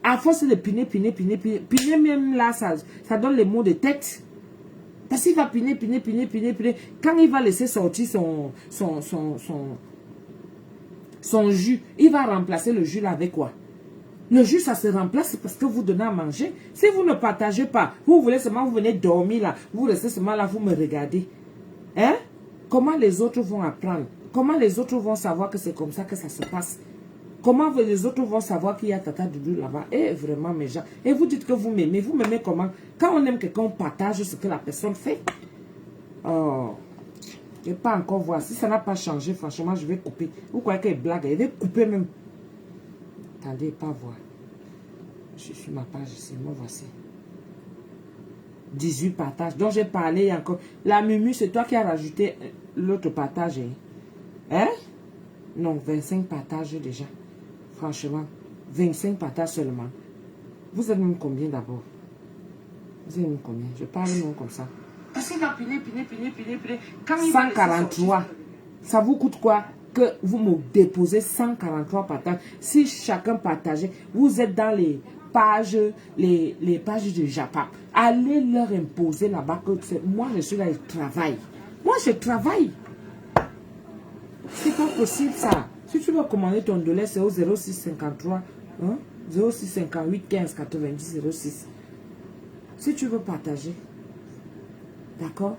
À force de piner même là, ça donne les maux de tête. Parce qu'il va piner. Quand il va laisser sortir son jus, il va remplacer le jus là avec quoi? Le jus, ça se remplace parce que vous donnez à manger. Si vous ne partagez pas, vous voulez seulement, vous venez dormir là, vous restez seulement là, vous me regardez. Hein? Comment les autres vont apprendre? Comment les autres vont savoir que c'est comme ça que ça se passe? Comment les autres vont savoir qu'il y a Tata Doudou là-bas? Et vraiment, mes gens. Et vous dites que vous m'aimez. Vous m'aimez comment? Quand on aime quelqu'un, on partage ce que la personne fait. Oh. Je ne vais pas encore voir. Si ça n'a pas changé, franchement, je vais couper. Vous croyez qu'elle blague? Elle va couper même. Attendez, pas voir. Je suis sur ma page ici. Moi, voici. 18 partages. Donc, j'ai parlé encore. La Mumu, c'est toi qui as rajouté l'autre partage. Hein? Non, 25 partages déjà. Franchement, 25 partages seulement. Vous êtes même combien d'abord? Vous êtes même combien? Je parle non comme ça. Ici, il a piné. Quand il 143. Ça vous coûte quoi? Que vous me déposez 143 partages. Si chacun partageait, vous êtes dans les pages, les pages de Japa. Allez leur imposer là-bas que moi je suis là, je travaille. Moi je travaille. C'est pas possible ça. Si tu veux commander ton dollar, c'est au 0653 hein? 0658 15 90 06. Si tu veux partager, d'accord?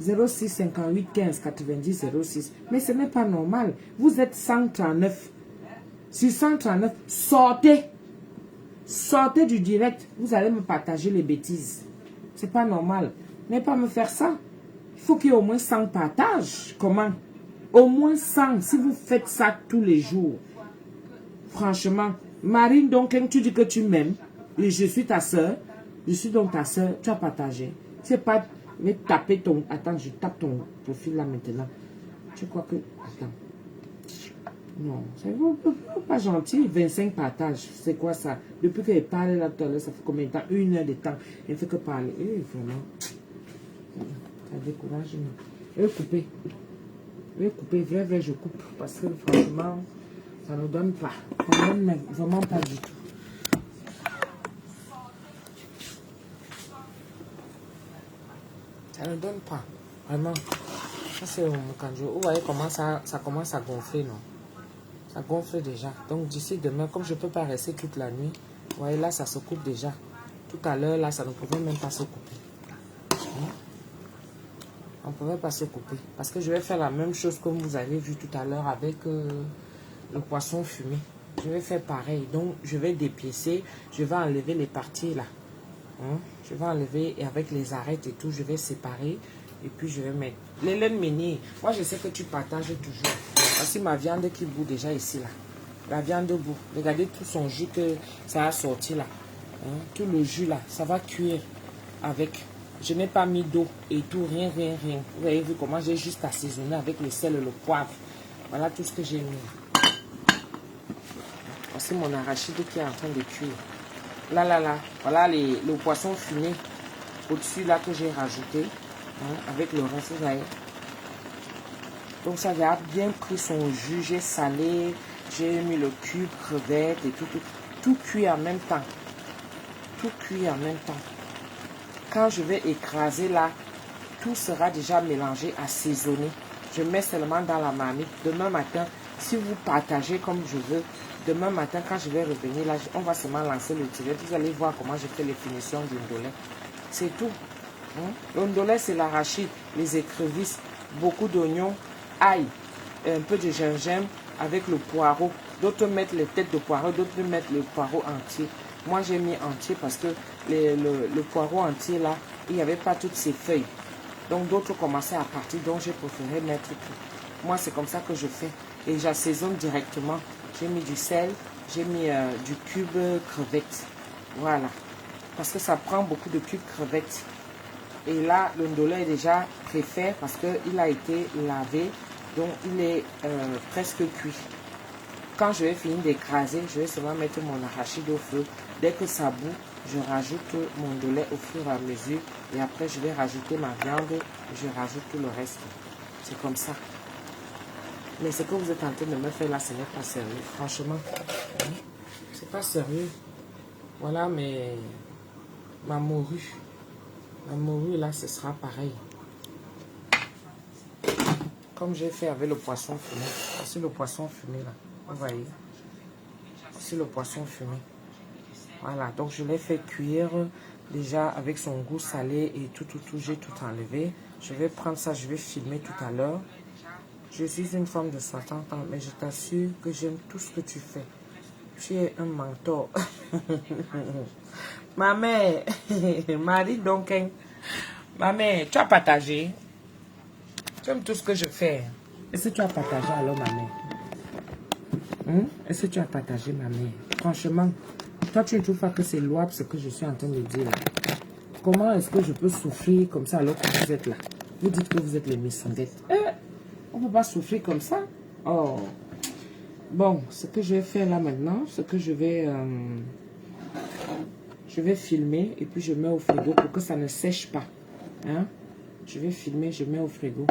06 58 15 90 06. Mais ce n'est pas normal. Vous êtes 139. Sur 139, sortez. Sortez du direct. Vous allez me partager les bêtises. C'est pas normal. Mais pas me faire ça. Il faut qu'il y ait au moins 100 partages. Comment? Au moins 100. Si vous faites ça tous les jours. Franchement. Marine, donc, quand tu dis que tu m'aimes, et je suis ta soeur, je suis donc ta soeur, tu as partagé. C'est pas... Mais taper ton... Attends, je tape ton profil là maintenant. Tu crois que... Attends. Non, c'est pas gentil. 25 partages. C'est quoi ça? Depuis qu'elle parle là tout à l'heure, ça fait combien de temps? 1 heure de temps. Elle ne fait que parler. Et vraiment. Ça décourage. Je vais couper. Je vais couper. Vrai, je coupe. Parce que franchement, ça ne donne pas. Ça ne donne vraiment pas du tout. Ça ne donne pas. Vraiment. Ça, c'est mon canjo. Vous voyez comment ça commence à gonfler, non? Ça gonfle déjà. Donc, d'ici demain, comme je ne peux pas rester toute la nuit, vous voyez, là, ça se coupe déjà. Tout à l'heure, là, ça ne pouvait même pas se couper. On ne pouvait pas se couper. Parce que je vais faire la même chose comme vous avez vu tout à l'heure avec le poisson fumé. Je vais faire pareil. Donc, je vais dépiécer. Je vais enlever les parties là. Je vais enlever et avec les arêtes et tout, je vais séparer. Et puis, je vais mettre les laines ménies. Moi, je sais que tu partages toujours. Voici ma viande qui bout déjà ici là. La viande bout. Regardez tout son jus que ça a sorti là. Tout le jus là, ça va cuire avec. Je n'ai pas mis d'eau et tout, rien. Vous avez vu comment j'ai juste assaisonné avec le sel et le poivre. Voilà tout ce que j'ai mis. Voici mon arachide qui est en train de cuire. Là. Voilà le poisson fumé au-dessus là que j'ai rajouté. Avec le reste, vous voyez. Donc ça a bien pris son jus. J'ai salé, j'ai mis le cube, crevette et tout cuit en même temps. Tout cuit en même temps. Quand je vais écraser là, tout sera déjà mélangé, assaisonné. Je mets seulement dans la marmite. Demain matin, si vous partagez comme je veux, demain matin, quand je vais revenir là, on va seulement lancer le direct. Vous allez voir comment je fais les finitions du ndolé. C'est tout. Le ndolé, c'est l'arachide, les écrevisses, beaucoup d'oignons, ail, un peu de gingembre avec le poireau. D'autres mettent les têtes de poireau, d'autres mettent le poireau entier. Moi, j'ai mis entier parce que le poireau entier, là, il n'y avait pas toutes ces feuilles. Donc, d'autres commençaient à partir, donc j'ai préféré mettre tout. Moi, c'est comme ça que je fais. Et j'assaisonne directement. J'ai mis du sel, j'ai mis du cube crevette. Voilà. Parce que ça prend beaucoup de cubes crevettes. Et là, le ndolé est déjà préfait parce qu'il a été lavé. Donc, il est presque cuit. Quand je vais finir d'écraser, je vais seulement mettre mon arachide au feu. Dès que ça bout, je rajoute mon ndolé au fur et à mesure. Et après, je vais rajouter ma viande et je rajoute tout le reste. C'est comme ça. Mais ce que vous êtes en train de me faire là, ce n'est pas sérieux. Franchement, c'est pas sérieux. Voilà, mais ma morue. Ma morue, là, ce sera pareil. Comme j'ai fait avec le poisson fumé. Voici le poisson fumé, là. Vous voyez. Voici le poisson fumé. Voilà, donc je l'ai fait cuire déjà avec son goût salé et tout. J'ai tout enlevé. Je vais prendre ça, je vais filmer tout à l'heure. Je suis une femme de 60 ans, mais je t'assure que j'aime tout ce que tu fais. Tu es un mentor. Ma mère, Marie Donkin, ma mère, tu as partagé. Tu aimes tout ce que je fais. Est-ce que tu as partagé alors, ma mère? Est-ce que tu as partagé, ma mère? Franchement, toi, tu ne trouves pas que c'est louable ce que je suis en train de dire là? Comment est-ce que je peux souffrir comme ça alors que vous êtes là? Vous dites que vous êtes les missandettes. On ne peut pas souffrir comme ça. Oh. Bon, ce que je vais faire là maintenant, c'est que je vais filmer et puis je mets au frigo pour que ça ne sèche pas. Hein? Je vais filmer, je mets au frigo.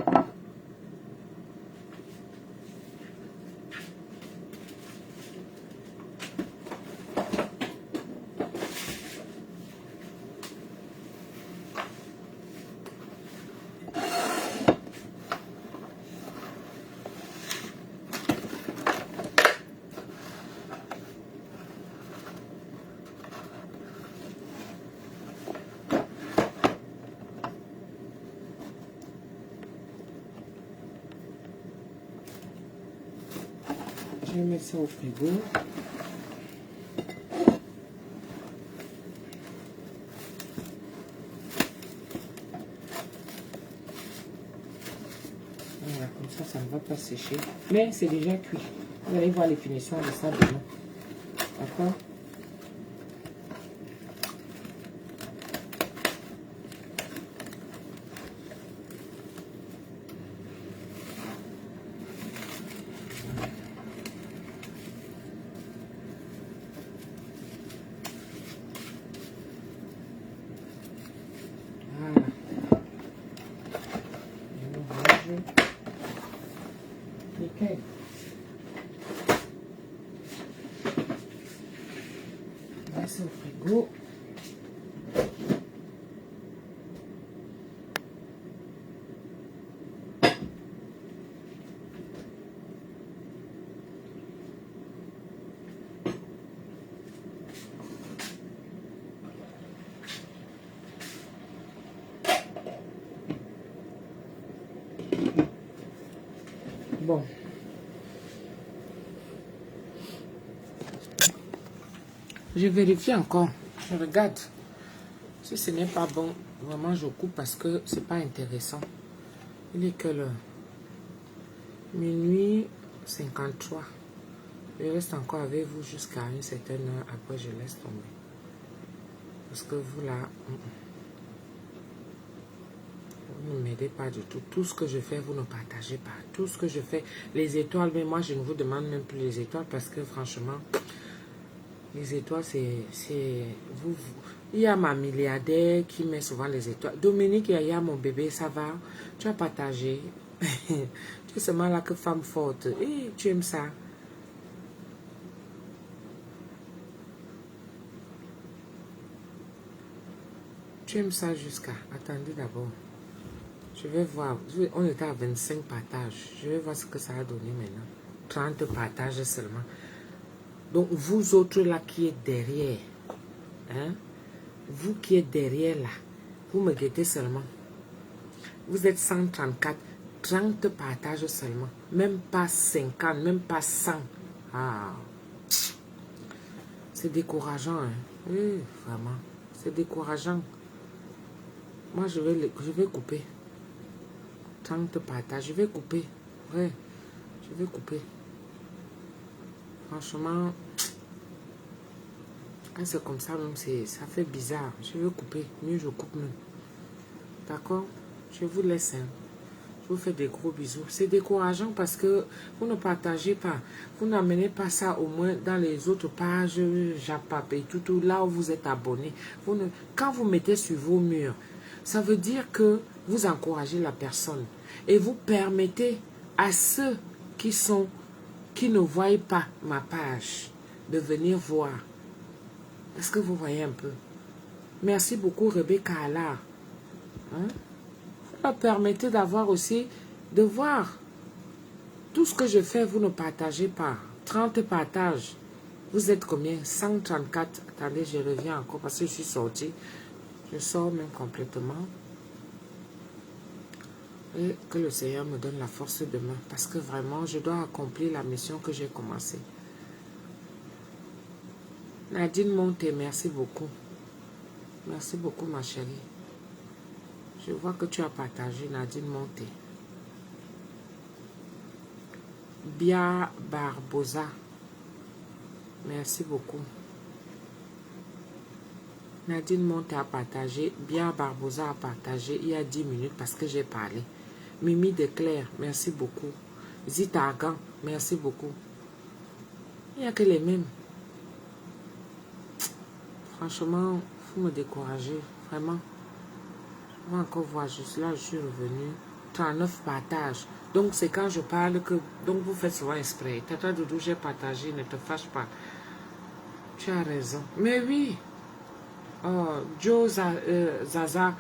Je vais mettre ça au frigo. Voilà, comme ça ne va pas sécher. Mais c'est déjà cuit. Vous allez voir les finitions de ça demain. D'accord? Voilà. Je me range. Nickel. On va ça au frigo. Bon. Je vérifie encore. Je regarde. Si ce n'est pas bon, vraiment je coupe parce que c'est pas intéressant. Il est quelle heure? Minuit 53. Je reste encore avec vous jusqu'à une certaine heure. Après, je laisse tomber. Parce que vous là, vous ne m'aidez pas du tout. Tout ce que je fais, vous ne partagez pas. Tout ce que je fais, les étoiles, mais moi, je ne vous demande même plus les étoiles parce que franchement, les étoiles, c'est vous. Il y a ma milliardaire qui met souvent les étoiles. Dominique, il y a mon bébé, ça va. Tu as partagé. Tu es seulement là que femme forte. Et tu aimes ça. Tu aimes ça jusqu'à... Attendez d'abord. Je vais voir. On était à 25 partages. Je vais voir ce que ça a donné maintenant. 30 partages seulement. Donc, vous autres là qui êtes derrière, hein? Vous qui êtes derrière là, vous me guettez seulement. Vous êtes 134, 30 partages seulement. Même pas 50, même pas 100. Ah, c'est décourageant, hein? Oui, vraiment, c'est décourageant. Moi, je vais couper. 30 partages, je vais couper. Ouais, je vais couper. Franchement, quand c'est comme ça, même, ça fait bizarre. Je vais couper. Mieux, je coupe même. D'accord? Je vous laisse. Hein. Je vous fais des gros bisous. C'est décourageant parce que vous ne partagez pas. Vous n'amenez pas ça au moins dans les autres pages Japap et tout là où vous êtes abonné. Quand vous mettez sur vos murs, ça veut dire que vous encouragez la personne et vous permettez à ceux qui ne voient pas ma page de venir voir. Est-ce que vous voyez un peu? Merci beaucoup Rebecca Allah. Hein? Vous leur permettez d'avoir aussi, de voir. Tout ce que je fais, vous ne partagez pas. 30 partages. Vous êtes combien? 134. Attendez, je reviens encore parce que je suis sortie. Je sors même complètement. Et que le Seigneur me donne la force demain. Parce que vraiment, je dois accomplir la mission que j'ai commencée. Nadine Monté, merci beaucoup. Merci beaucoup, ma chérie. Je vois que tu as partagé, Nadine Monté. Bia Barbosa. Merci beaucoup. Nadine Monté a partagé. Bia Barbosa a partagé il y a 10 minutes parce que j'ai parlé. Mimi Declaire, merci beaucoup. Zita Agan, merci beaucoup. Il n'y a que les mêmes. Franchement, vous me découragez. Vraiment. On va encore voir juste là, je suis revenu. 39 partages. Donc, c'est quand je parle que... Donc, vous faites souvent exprès. Tata Doudou, j'ai partagé, ne te fâche pas. Tu as raison. Mais oui. Oh, Joe Zaza.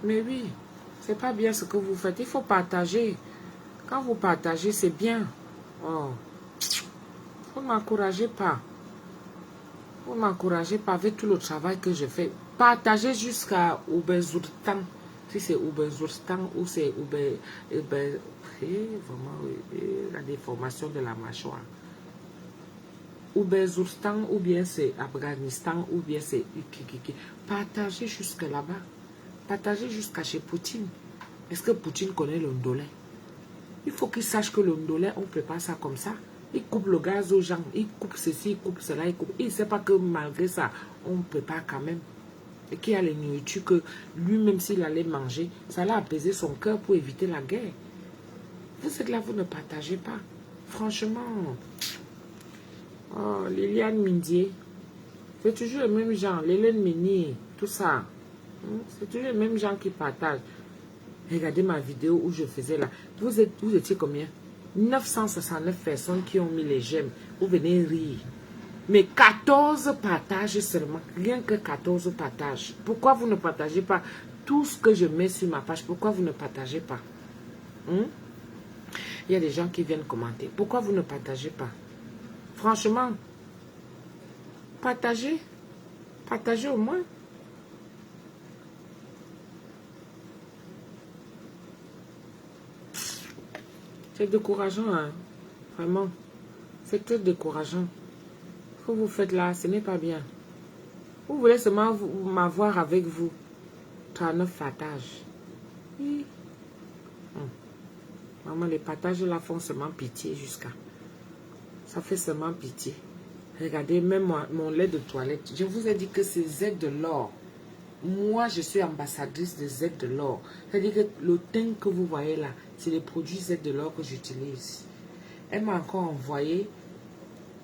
Mais oui. C'est pas bien ce que vous faites. Il faut partager. Quand vous partagez, c'est bien. Oh. Vous ne m'encouragez pas. Vous ne m'encouragez pas avec tout le travail que je fais. Partagez jusqu'à Oubezurtan. Si c'est Oubezurtan ou c'est vraiment la déformation de la mâchoire. Oubezurtan ou bien c'est Afghanistan ou bien c'est Ukikiki. Partagez jusque là-bas. Partagez jusqu'à chez Poutine. Est-ce que Poutine connaît le ndolais? Il faut qu'il sache que le ndolais, on prépare ça comme ça. Il coupe le gaz aux gens, il coupe ceci, il coupe cela, il coupe. Il ne sait pas que malgré ça, on prépare quand même. Et qu'il y a les nourritures que lui-même, s'il allait manger, ça l'a apaisé son cœur pour éviter la guerre. Vous êtes là, vous ne partagez pas. Franchement. Oh, Liliane Mindier. C'est toujours les mêmes gens. Lélène Ménier, tout ça. C'est toujours les mêmes gens qui partagent. Regardez ma vidéo où je faisais là. Vous étiez combien? 969 personnes qui ont mis les j'aime. Vous venez rire. Mais 14 partages seulement. Rien que 14 partages. Pourquoi vous ne partagez pas tout ce que je mets sur ma page? Pourquoi vous ne partagez pas? Il y a des gens qui viennent commenter. Pourquoi vous ne partagez pas? Franchement, partagez. Partagez au moins. C'est décourageant, hein. Vraiment. C'est très décourageant. Ce que vous faites là, ce n'est pas bien. Vous voulez seulement m'avoir avec vous. 39 partages. Oui. Maman, les partages là font seulement pitié jusqu'à. Ça fait seulement pitié. Regardez, même moi, mon lait de toilette. Je vous ai dit que c'est Z de l'or. Moi, je suis ambassadrice de Z de l'or. C'est-à-dire que le teint que vous voyez là, c'est les produits Z de l'or que j'utilise. Elle m'a encore envoyé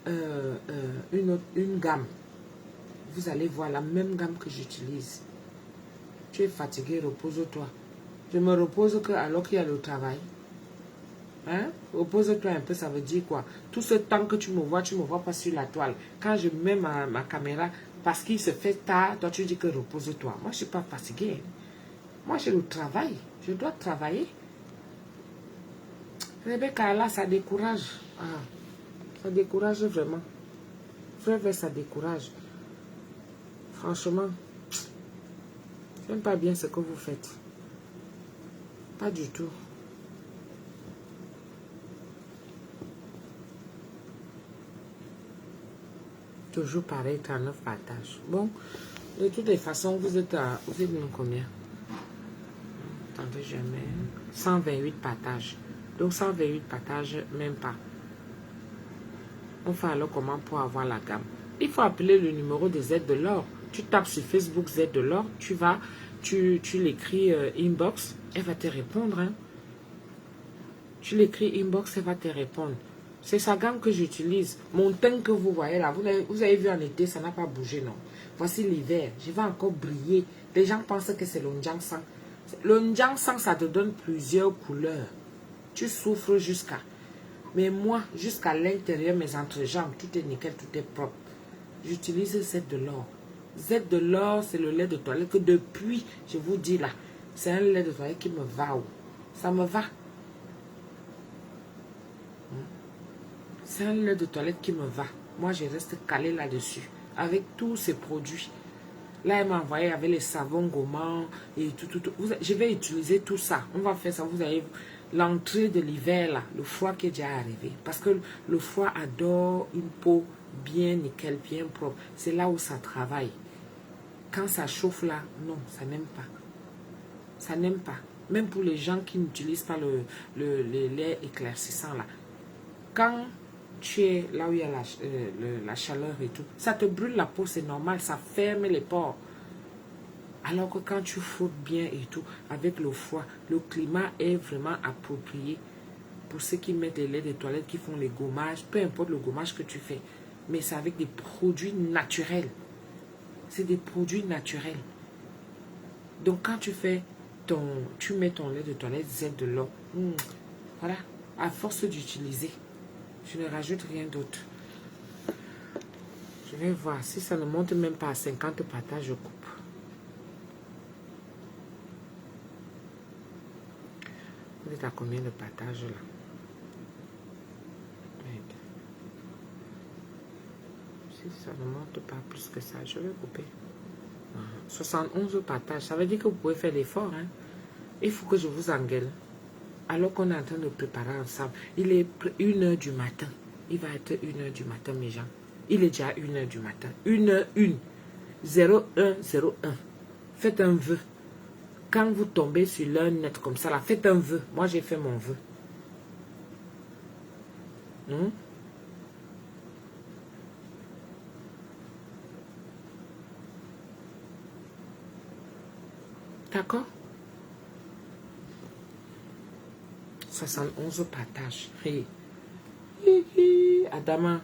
une gamme. Vous allez voir la même gamme que j'utilise. Tu es fatigué, repose-toi. Je me repose que alors qu'il y a le travail. Hein? Repose-toi un peu, ça veut dire quoi? Tout ce temps que tu me vois pas sur la toile. Quand je mets ma caméra, parce qu'il se fait tard, toi tu dis que repose-toi. Moi, je ne suis pas fatiguée. Moi, j'ai le travail. Je dois travailler. Rebecca, là, ça décourage. Ah, ça décourage vraiment. Frère, ça décourage. Franchement, j'aime pas bien ce que vous faites. Pas du tout. Toujours pareil, 39 partages. Bon, de toutes les façons, vous êtes combien? Attendez, jamais. 128 partages. Donc 128 partages, même pas. On fait alors comment pour avoir la gamme? Il faut appeler le numéro de Z de l'or. Tu tapes sur Facebook Z de l'or, tu l'écris inbox, elle va te répondre. Hein. Tu l'écris inbox, elle va te répondre. C'est sa gamme que j'utilise. Mon teint que vous voyez là, vous avez vu en été, ça n'a pas bougé, non. Voici l'hiver, je vais encore briller. Les gens pensent que c'est le Njang Sang. Le Njang Sang, ça te donne plusieurs couleurs. Tu souffres jusqu'à... Mais moi, jusqu'à l'intérieur, mes entrejambes, tout est nickel, tout est propre. J'utilise Z de l'or. Z de l'or, c'est le lait de toilette que depuis, je vous dis là, c'est un lait de toilette qui me va. Ça me va. C'est un lait de toilette qui me va. Moi, je reste calé là-dessus. Avec tous ces produits. Là, elle m'a envoyé avec les savons gommants et tout. Je vais utiliser tout ça. On va faire ça. Vous avez l'entrée de l'hiver, là. Le foie qui est déjà arrivé. Parce que le foie adore une peau bien nickel, bien propre. C'est là où ça travaille. Quand ça chauffe là, non, ça n'aime pas. Ça n'aime pas. Même pour les gens qui n'utilisent pas le lait éclaircissant là. Quand tu es là où il y a la chaleur et tout, ça te brûle la peau, c'est normal, ça ferme les pores. Alors que quand tu frottes bien et tout, avec le foie, le climat est vraiment approprié pour ceux qui mettent des laits de toilette, qui font les gommages, peu importe le gommage que tu fais. Mais c'est avec des produits naturels. C'est des produits naturels. Donc, quand tu fais tu mets ton lait de toilette Z de l'eau. Voilà. À force d'utiliser, je ne rajoute rien d'autre. Je vais voir. Si ça ne monte même pas à 50 partages, je coupe. Vous êtes à combien de partages là? Si ça ne monte pas plus que ça, je vais couper. 71 partages. Ça veut dire que vous pouvez faire l'effort. Hein? Il faut que je vous engueule. Alors qu'on est en train de préparer ensemble. Il est 1h du matin. Il va être 1h du matin, mes gens. Il est déjà 1h du matin. 1h01. 0101. Faites un vœu. Quand vous tombez sur l'heure net comme ça, là, faites un vœu. Moi, j'ai fait mon vœu. D'accord? 71 partages. Hey. Adama,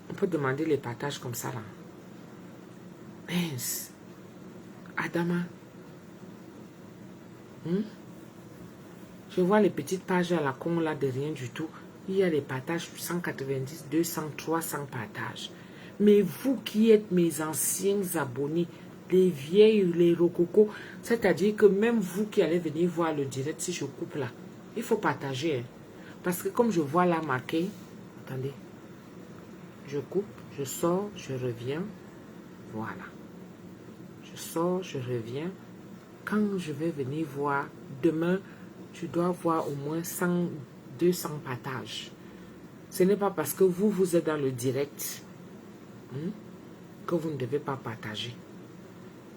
on peut demander les partages comme ça là. Mince. Adama. Je vois les petites pages à la con là de rien du tout. Il y a des partages 190, 200, 300 partages. Mais vous qui êtes mes anciens abonnés, les vieilles, les rococos, c'est-à-dire que même vous qui allez venir voir le direct, si je coupe là, il faut partager. Hein. Parce que comme je vois là marqué, attendez, je coupe, je sors, je reviens, voilà. Je sors, je reviens. Quand je vais venir voir, demain, je dois voir au moins 100, 200 partages. Ce n'est pas parce que vous êtes dans le direct que vous ne devez pas partager.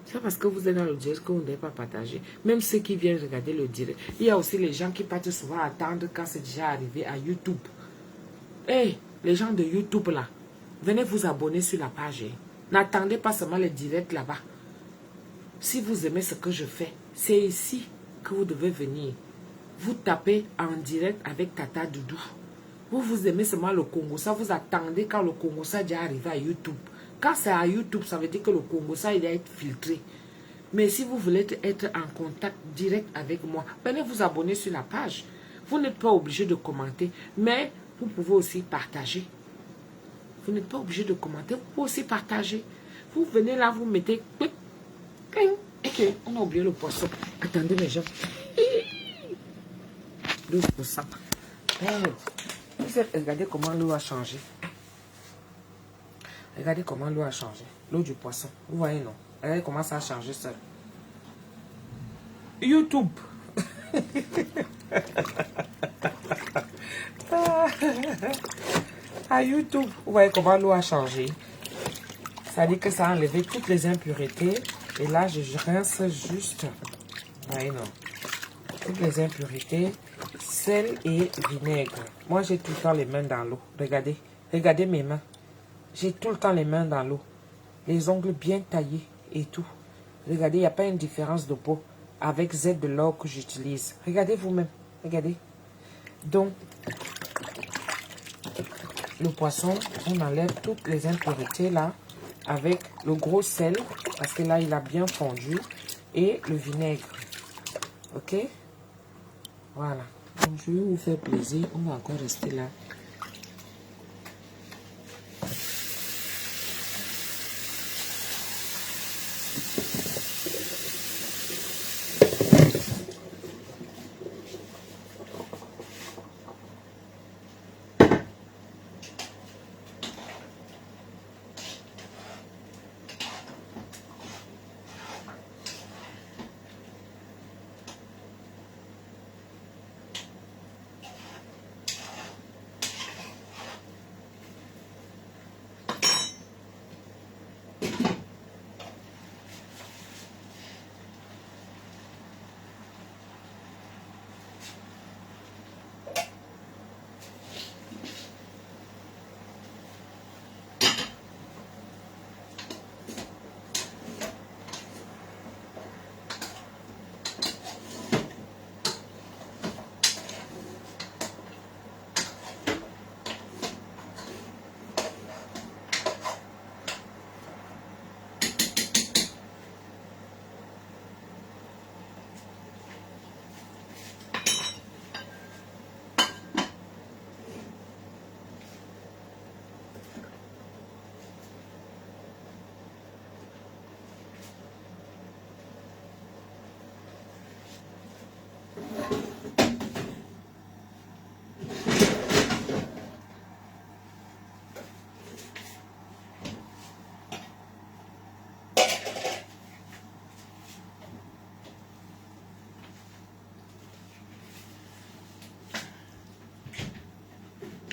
C'est parce que vous êtes dans le direct que vous ne devez pas partager. Même ceux qui viennent regarder le direct. Il y a aussi les gens qui partent souvent attendre quand c'est déjà arrivé à YouTube. Hey, les gens de YouTube là, venez vous abonner sur la page. N'attendez pas seulement les directs là-bas. Si vous aimez ce que je fais, c'est ici que vous devez venir. Vous tapez en direct avec Tata Doudou. Vous aimez seulement le Congo, ça vous attendez quand le Congo ça déjà arrivé à YouTube. Quand c'est à YouTube, ça veut dire que le Congo ça il doit être filtré. Mais si vous voulez être en contact direct avec moi, venez vous abonner sur la page. Vous n'êtes pas obligé de commenter, mais vous pouvez aussi partager. Vous n'êtes pas obligé de commenter, vous pouvez aussi partager. Vous venez là, vous mettez... Ok, on a oublié le poisson. Attendez mes gens. 12%. Regardez comment l'eau a changé. Regardez comment l'eau a changé. L'eau du poisson. Vous voyez, non? Regardez comment ça a changé seul. YouTube. À YouTube. Vous voyez comment l'eau a changé. Ça dit que ça a enlevé toutes les impuretés. Et là, je rince juste. Vous voyez, non? Toutes les impuretés. Sel et vinaigre. Moi, j'ai tout le temps les mains dans l'eau. Regardez. Regardez mes mains. J'ai tout le temps les mains dans l'eau. Les ongles bien taillés et tout. Regardez, il n'y a pas une différence de peau avec Z de l'or que j'utilise. Regardez vous-même. Regardez. Donc, le poisson, on enlève toutes les impuretés là avec le gros sel parce que là, il a bien fondu et le vinaigre. Ok? Voilà. Donc, je vais vous faire plaisir. On va encore rester là.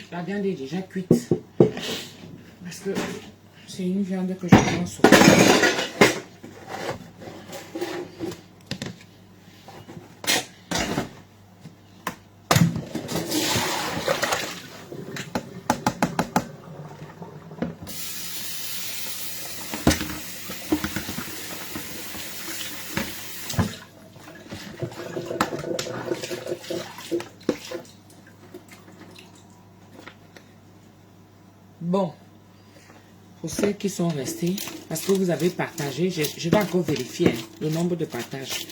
La viande est déjà cuite. Parce que c'est une viande que je pense. Bon, pour ceux qui sont restés, parce que vous avez partagé, je vais encore vérifier le nombre de partages.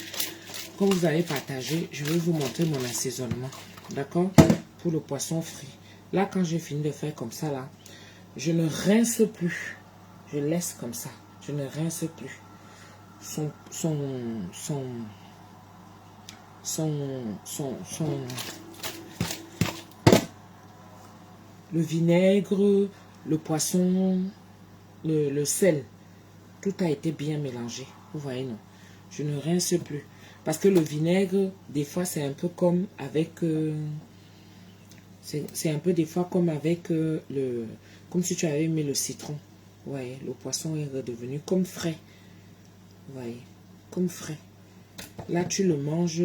Comme vous avez partagé, je vais vous montrer mon assaisonnement. D'accord? Pour le poisson frit. Là, quand j'ai fini de faire comme ça, là, je ne rince plus. Je laisse comme ça. Je ne rince plus. Le vinaigre, le poisson, le sel, tout a été bien mélangé. Vous voyez, non? Je ne rince plus. Parce que le vinaigre, des fois, c'est un peu comme avec... c'est un peu des fois comme avec le... Comme si tu avais mis le citron. Vous voyez, le poisson est redevenu comme frais. Vous voyez, comme frais. Là, tu le manges,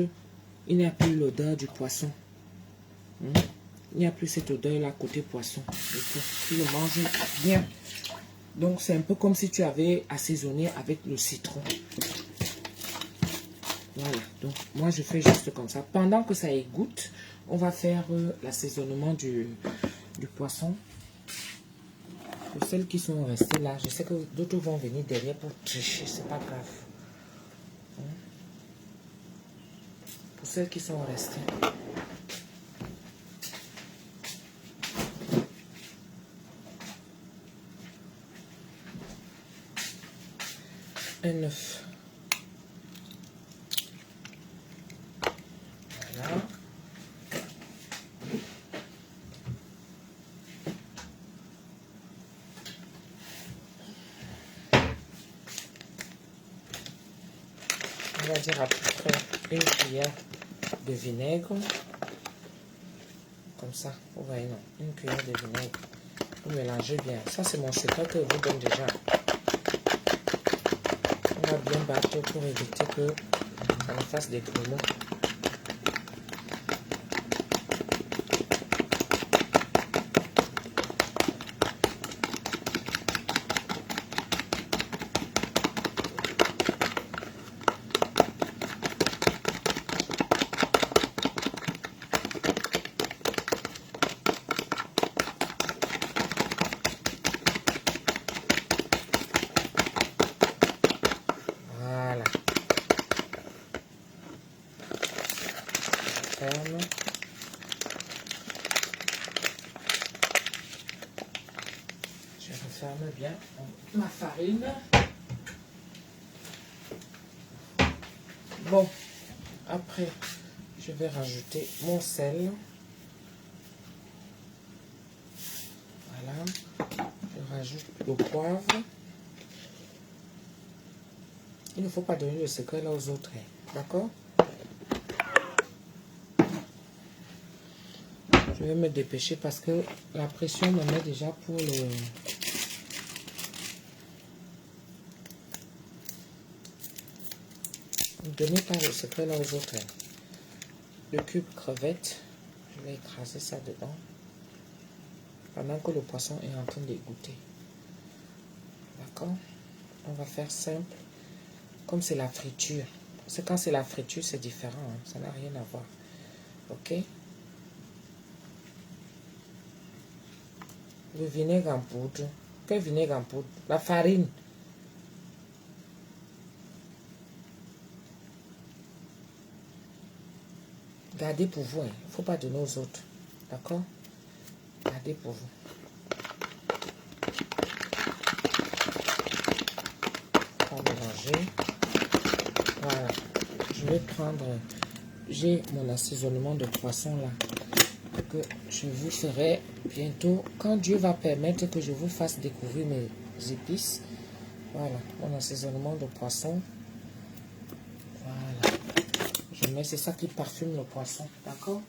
il n'y a plus l'odeur du poisson. Il n'y a plus cette odeur-là côté poisson. Tu le manges bien. Donc, c'est un peu comme si tu avais assaisonné avec le citron. Voilà. Donc, moi, je fais juste comme ça. Pendant que ça égoutte, on va faire l'assaisonnement du poisson. Pour celles qui sont restées là, je sais que d'autres vont venir derrière pour tricher. C'est pas grave. Pour celles qui sont restées. Un œuf. Voilà. On va dire à peu près une cuillère de vinaigre. Comme ça, vous voyez, non, une cuillère de vinaigre. Vous mélangez bien. Ça, c'est mon secret que je vous donne déjà. On va bien battre pour éviter que ça me fasse des grumeaux. Je referme bien ma farine. Bon, après, je vais rajouter mon sel. Voilà. Je rajoute le poivre. Il ne faut pas donner le secret là aux autres. D'accord? Je vais me dépêcher parce que la pression me met déjà pour le... Ne donnez pas le secret là aux autres. Le cube crevette, je vais écraser ça dedans. Pendant que le poisson est en train d'égoutter. D'accord? On va faire simple. Comme c'est la friture. Parce que quand c'est la friture, c'est différent. Hein? Ça n'a rien à voir. Ok? Le vinaigre en poudre. Quel vinaigre en poudre? La farine. Gardez pour vous. Il ne faut pas donner aux autres. D'accord? Gardez pour vous. On va mélanger. Voilà. Je vais prendre... J'ai mon assaisonnement de poisson là. Que je vous ferai bientôt. Quand Dieu va permettre que je vous fasse découvrir mes épices. Voilà. Mon assaisonnement de poisson. Voilà. Je mets, c'est ça qui parfume le poisson. D'accord?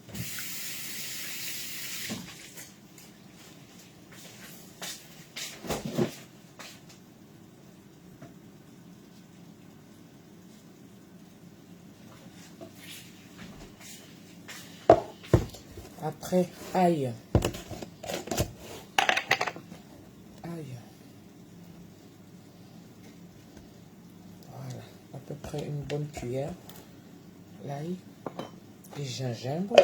Après, ail. Ail. Voilà, à peu près une bonne cuillère. L'ail. Et gingembre.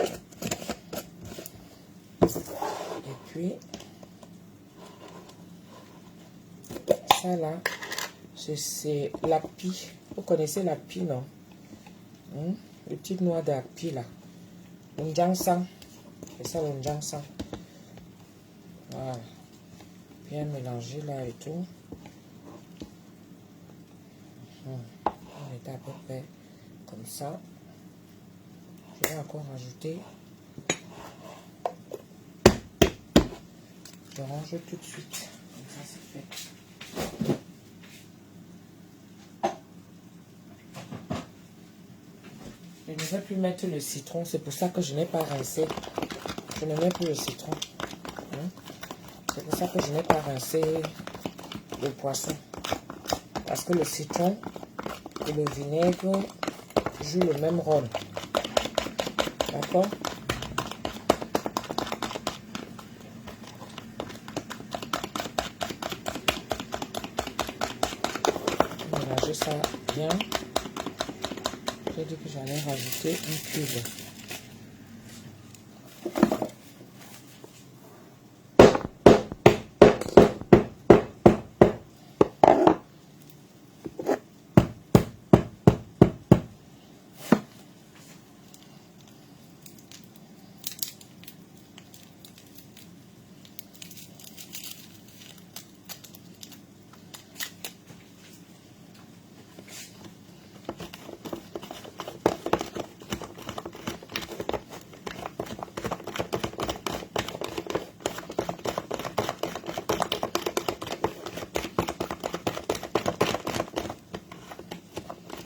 Et puis, ça là, c'est la pie. Vous connaissez la pie, non? Les petites noix d'api là. Le njang-sang. C'est ça le njang-sang. Voilà. Bien mélanger là et tout. On est à peu près comme ça. Je vais encore rajouter. Je range tout de suite. Comme ça, c'est fait. Je ne vais plus mettre le citron. C'est pour ça que je n'ai pas rincé. Je ne mets plus le citron. C'est pour ça que je n'ai pas rincé le poisson. Parce que le citron et le vinaigre jouent le même rôle. D'accord? Mélanger ça bien. J'ai dit que j'allais rajouter un cube.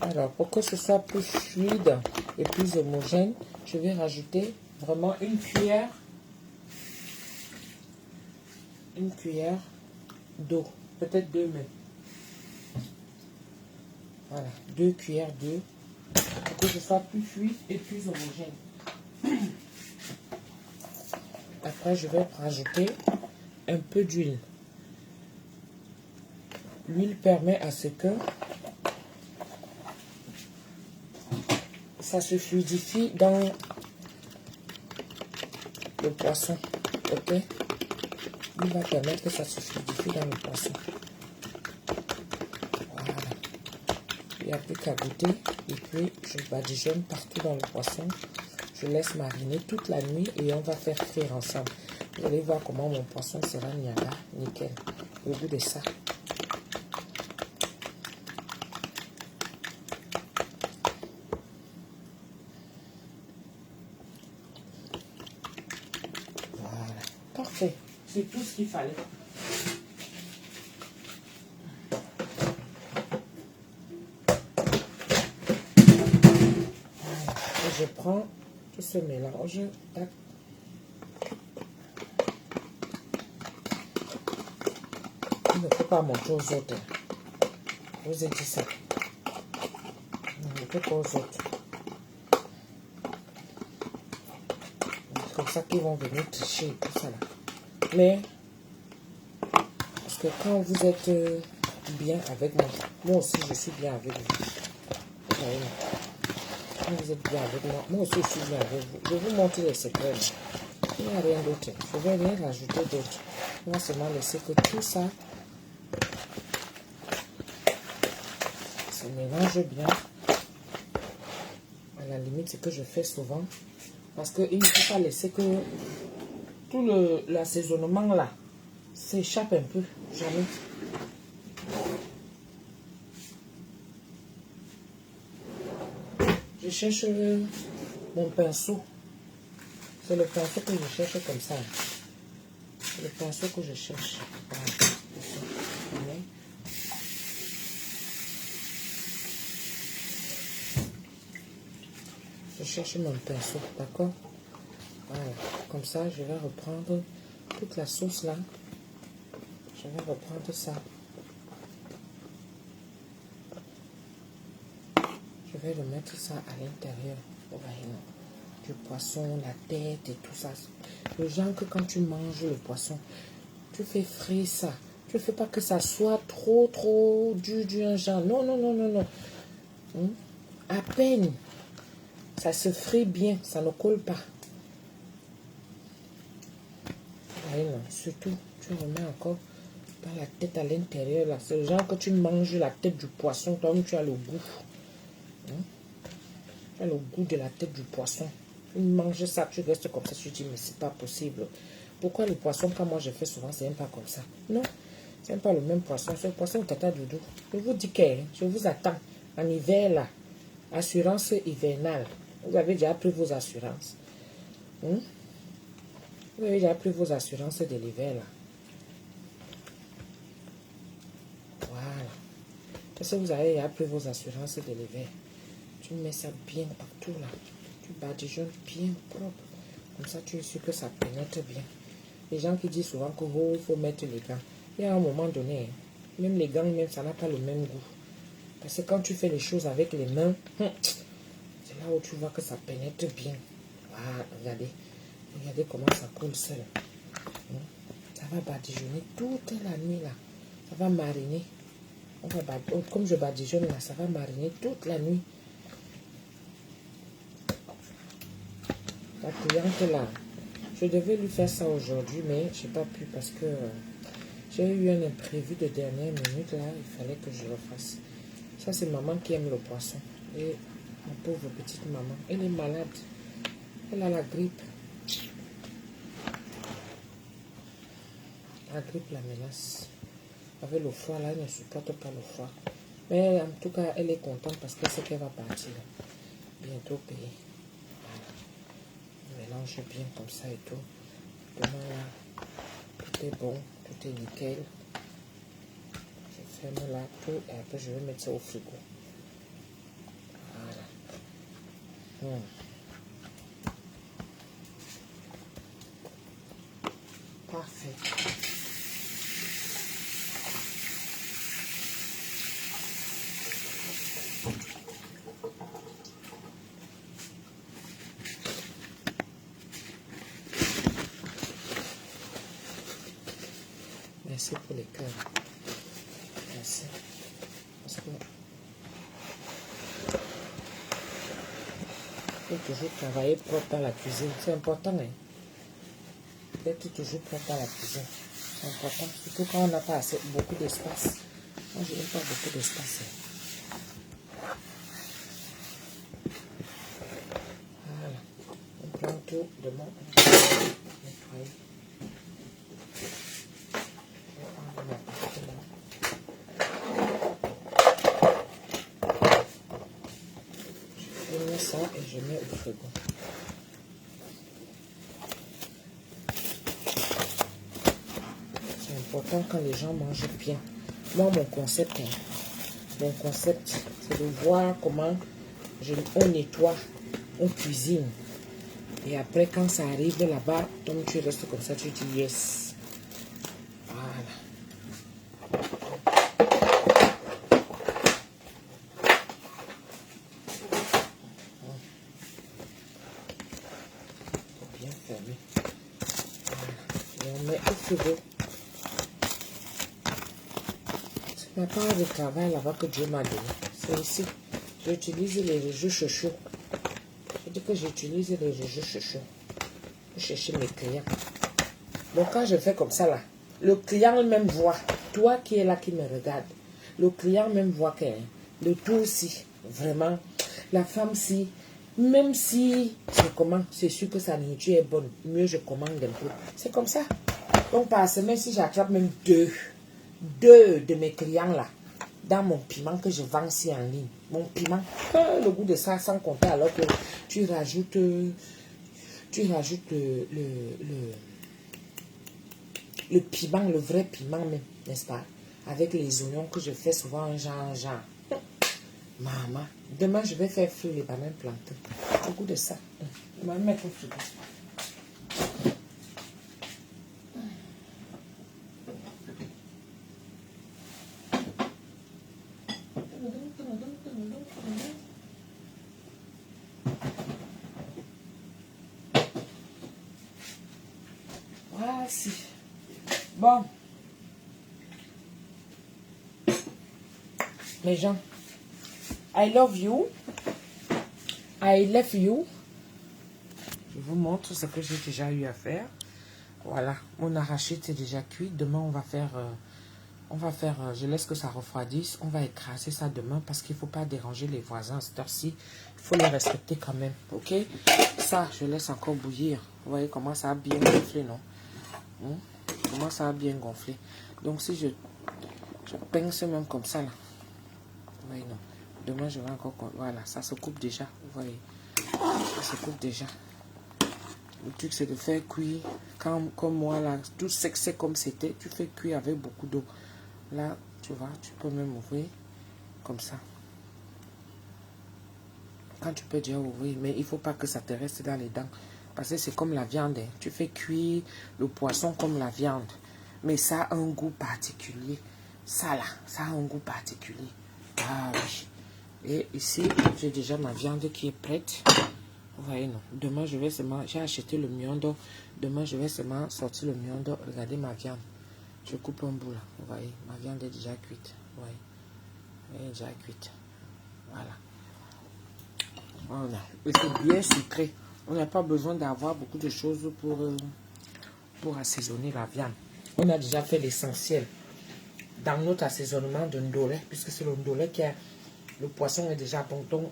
Alors, pour que ce soit plus fluide et plus homogène, je vais rajouter vraiment une cuillère d'eau, peut-être 2 même. Voilà, 2 cuillères d'eau pour que ce soit plus fluide et plus homogène. Après, je vais rajouter un peu d'huile. L'huile permet à ce que ça se fluidifie dans le poisson. Ok? Il va permettre que ça se fluidifie dans le poisson. Voilà. Il n'y a plus qu'à goûter. Et puis, je badigeonne partout dans le poisson. Je laisse mariner toute la nuit et on va faire frire ensemble. Vous allez voir comment mon poisson sera niaga, nickel. Au bout de ça. Voilà. Parfait. C'est tout ce qu'il fallait. Et je prends tout ce mélange. Tac. Il ne faut pas montrer aux autres. Je vous ai dit ça. Ne montrer pas aux autres. C'est comme ça qu'ils vont venir tricher et tout ça là. Mais, parce que quand vous êtes bien avec moi, moi aussi je suis bien avec vous. Voyez, quand vous êtes bien avec moi, moi aussi je suis bien avec vous. Je vous montre les secrets. Il n'y a rien d'autre. Je ne vais rien rajouter d'autre. On va seulement laisser que tout ça se mélange bien. À la limite, c'est que je fais souvent. Parce qu'il ne faut pas laisser que tout l'assaisonnement là s'échappe un peu. Jamais. Je cherche mon pinceau. C'est le pinceau que je cherche comme ça. C'est le pinceau que je cherche. Voilà. Je cherche mon pinceau, d'accord? Voilà. Comme ça, je vais reprendre toute la sauce là. Je vais reprendre ça. Je vais le mettre ça à l'intérieur. le poisson, la tête et tout ça. Le genre que quand tu manges le poisson, tu fais frire ça. Tu ne fais pas que ça soit trop du genre. Non, non, non, non, non. À peine. Ça se frit bien, ça ne colle pas. Allez, non, surtout, tu remets encore dans la tête à l'intérieur. Là, c'est le genre que tu manges la tête du poisson, toi tu as le goût. Tu as le goût de la tête du poisson. Tu manges ça, tu restes comme ça, tu te dis, mais c'est pas possible. Pourquoi le poisson, quand moi je fais souvent, c'est même pas comme ça? Non, c'est même pas le même poisson. C'est le poisson tata doudou. Je vous dis que je vous attends en hiver là. Assurance hivernale. Vous avez déjà pris vos assurances. Vous avez déjà pris vos assurances de l'hiver là. Voilà. Est-ce que vous avez déjà pris vos assurances de l'hiver? Tu mets ça bien partout là. Tu badigeonnes bien propre. Comme ça, tu es sûr que ça pénètre bien. Les gens qui disent souvent que il faut mettre les gants. Il y a un moment donné, même les gants, même ça n'a pas le même goût. Parce que quand tu fais les choses avec les mains, c'est là où tu vois que ça pénètre bien. Voilà, regardez. Regardez comment ça coule seul. Ça va badigeonner toute la nuit là. Ça va mariner. Comme je badigeonne là, ça va mariner toute la nuit. La cliente là, je devais lui faire ça aujourd'hui, mais je n'ai pas pu parce que j'ai eu un imprévu de dernière minute là. Il fallait que je le fasse. Ça, c'est maman qui aime le poisson. Et ma pauvre petite maman, elle est malade. Elle a la grippe. La grippe la menace. Avec le froid, là, elle ne supporte pas le froid. Mais en tout cas, elle est contente parce qu'elle sait qu'elle va partir. Bientôt payer. Voilà. On mélange bien comme ça et tout. Demain, là, tout est bon. Tout est nickel. Je ferme là tout et après, je vais mettre ça au frigo. Voilà. Parfait. Merci pour les cœurs. Merci. Parce que il faut toujours travailler propre dans la cuisine. C'est important, hein? D'être toujours propre dans la cuisine. C'est important. Surtout quand on n'a pas assez, beaucoup d'espace. Moi, je n'ai pas beaucoup d'espace. Voilà. On prend tout de mon nettoyer. Je mets ça et je mets au frigo. C'est important quand les gens mangent bien. Moi, mon concept, c'est de voir comment on nettoie, on cuisine. Et après, quand ça arrive là-bas, donc tu restes comme ça, tu dis yes. Voilà. Faut bien fermer. Voilà. Et on met au frigo. C'est ma part de travail là-bas que Dieu m'a donné. C'est ici. J'utilise les réseaux sociaux. Je dis que j'utilise les réseaux sociaux pour chercher mes clients. Donc quand je fais comme ça là, le client même voit, toi qui es là qui me regarde, le client même voit que le tout aussi, vraiment, la femme si, même si c'est comment, c'est sûr que sa nourriture est bonne, mieux je commande un peu. C'est comme ça. Donc par semaine, si j'attrape même deux de mes clients là, dans mon piment que je vends ici en ligne, mon piment, le goût de ça sans compter alors que tu rajoutes le piment, le vrai piment même, n'est-ce pas? Avec les oignons que je fais souvent, genre. Maman, demain je vais faire frire les bananes plantains. Au goût de ça. Je vais mettre au frigo. Merci. Bon. Mes gens, I love you. I love you. Je vous montre ce que j'ai déjà eu à faire. Voilà, mon arachide c'est déjà cuit. Demain, on va faire, je laisse que ça refroidisse. On va écraser ça demain parce qu'il ne faut pas déranger les voisins à cette heure-ci. Il faut les respecter quand même, ok? Ça, je laisse encore bouillir. Vous voyez comment ça a bien gonflé, non? Comment ça a bien gonflé. Donc, si je pince même comme ça, là. Vous voyez, non? Demain, je vais encore... Voilà, ça se coupe déjà. Vous voyez? Ça se coupe déjà. Le truc, c'est de faire cuire. Comme moi, là, tout sec comme c'était. Tu fais cuire avec beaucoup d'eau. Là, tu vois, tu peux même ouvrir comme ça. Quand tu peux déjà ouvrir, mais il ne faut pas que ça te reste dans les dents. Parce que c'est comme la viande. Hein. Tu fais cuire le poisson comme la viande. Mais ça a un goût particulier. Ça, là, ça a un goût particulier. Ah oui. Et ici, j'ai déjà ma viande qui est prête. Vous voyez, non. Demain, je vais seulement... J'ai acheté le miondo. Demain, je vais seulement sortir le miondo. Regardez ma viande. Je coupe un bout là. Vous voyez, ma viande est déjà cuite. Vous voyez. Elle est déjà cuite. Voilà. Voilà. Et c'est bien sucré. On n'a pas besoin d'avoir beaucoup de choses pour assaisonner la viande. On a déjà fait l'essentiel dans notre assaisonnement de ndolé, puisque c'est le ndolé qui a... Le poisson est déjà bon. Donc,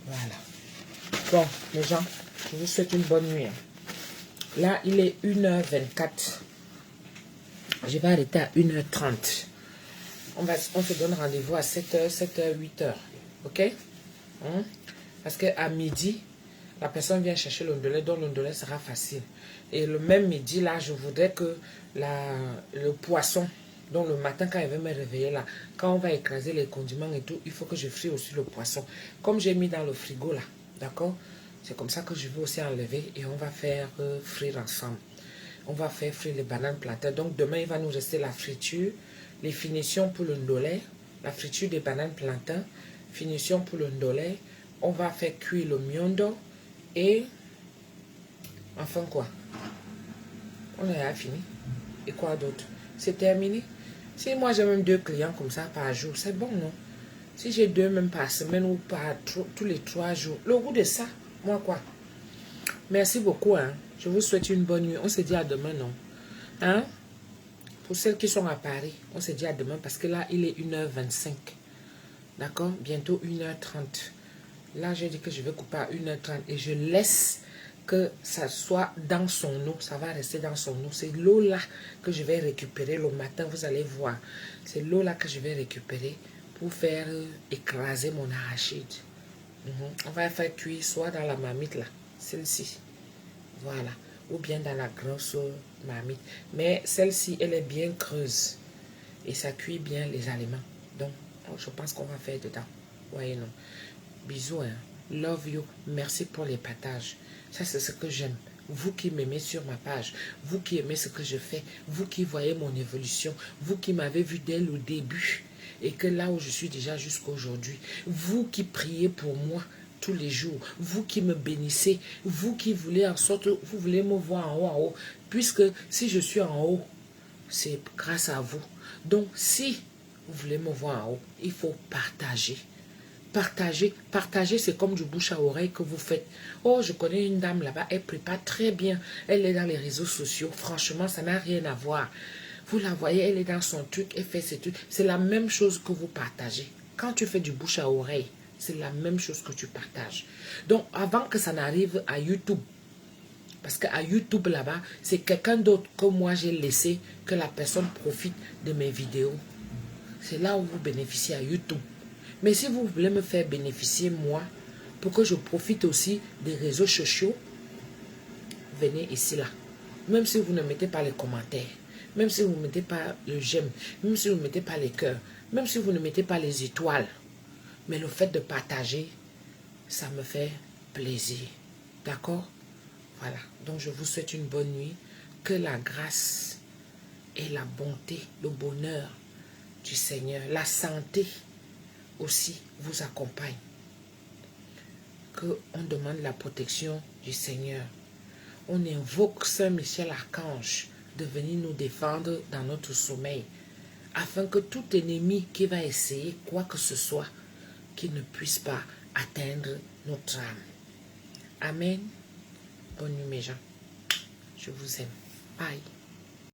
voilà. Bon, les gens, je vous souhaite une bonne nuit. Là, il est 1h24. Je vais arrêter à 1h30. On se donne rendez-vous à 7h, 8h. Ok? Parce qu'à midi, la personne vient chercher l'ondolé, donc l'ondolé sera facile. Et le même midi, là, je voudrais que le poisson, donc le matin, quand il va me réveiller, là, quand on va écraser les condiments et tout, il faut que je frie aussi le poisson. Comme j'ai mis dans le frigo, là, d'accord? C'est comme ça que je vais aussi enlever et on va faire frire ensemble. On va faire frire les bananes plantains. Donc demain, il va nous rester la friture, les finitions pour le ndolé, la friture des bananes plantains, finition pour le ndolé. On va faire cuire le miondo et enfin quoi? On a fini. Et quoi d'autre? C'est terminé. Si moi j'ai même 2 clients comme ça par jour, c'est bon, non? Si j'ai 2 même par semaine ou par tous les 3 jours, le goût de ça, moi quoi? Merci beaucoup, hein. Je vous souhaite une bonne nuit. On se dit à demain, non? Hein? Pour celles qui sont à Paris, on se dit à demain parce que là, il est 1h25. D'accord? Bientôt 1h30. Là, j'ai dit que je vais couper à 1h30 et je laisse que ça soit dans son eau. Ça va rester dans son eau. C'est l'eau là que je vais récupérer le matin. Vous allez voir. C'est l'eau là que je vais récupérer pour faire écraser mon arachide. On va faire cuire soit dans la marmite là. Celle-ci. Voilà. Ou bien dans la grosse marmite. Mais celle-ci, elle est bien creuse. Et ça cuit bien les aliments. Donc, je pense qu'on va faire dedans. Voyez, non. Bisous, hein. Love you. Merci pour les partages. Ça, c'est ce que j'aime. Vous qui m'aimez sur ma page. Vous qui aimez ce que je fais. Vous qui voyez mon évolution. Vous qui m'avez vu dès le début. Et que là où je suis déjà jusqu'à aujourd'hui. Vous qui priez pour moi tous les jours. Vous qui me bénissez. Vous qui voulez en sorte... Vous voulez me voir en haut. Puisque si je suis en haut, c'est grâce à vous. Donc, si vous voulez me voir en haut, il faut partager. Partager, c'est comme du bouche à oreille que vous faites. Oh, je connais une dame là-bas, elle prépare très bien. Elle est dans les réseaux sociaux. Franchement, ça n'a rien à voir. Vous la voyez, elle est dans son truc, elle fait ses trucs. C'est la même chose que vous partagez. Quand tu fais du bouche à oreille, c'est la même chose que tu partages. Donc, avant que ça n'arrive à YouTube, parce qu'à YouTube là-bas, c'est quelqu'un d'autre que moi j'ai laissé que la personne profite de mes vidéos. C'est là où vous bénéficiez à YouTube. Mais si vous voulez me faire bénéficier, moi, pour que je profite aussi des réseaux sociaux, venez ici, là. Même si vous ne mettez pas les commentaires. même si vous ne mettez pas le j'aime, même si vous ne mettez pas les cœurs, même si vous ne mettez pas les étoiles, mais le fait de partager, ça me fait plaisir. D'accord? Voilà. Donc, je vous souhaite une bonne nuit. Que la grâce et la bonté, le bonheur du Seigneur, la santé aussi vous accompagnent. Qu'on demande la protection du Seigneur. On invoque Saint Michel Archange de venir nous défendre dans notre sommeil, afin que tout ennemi qui va essayer quoi que ce soit, qu'il ne puisse pas atteindre notre âme. Amen. Bonne nuit mes gens. Je vous aime. Bye.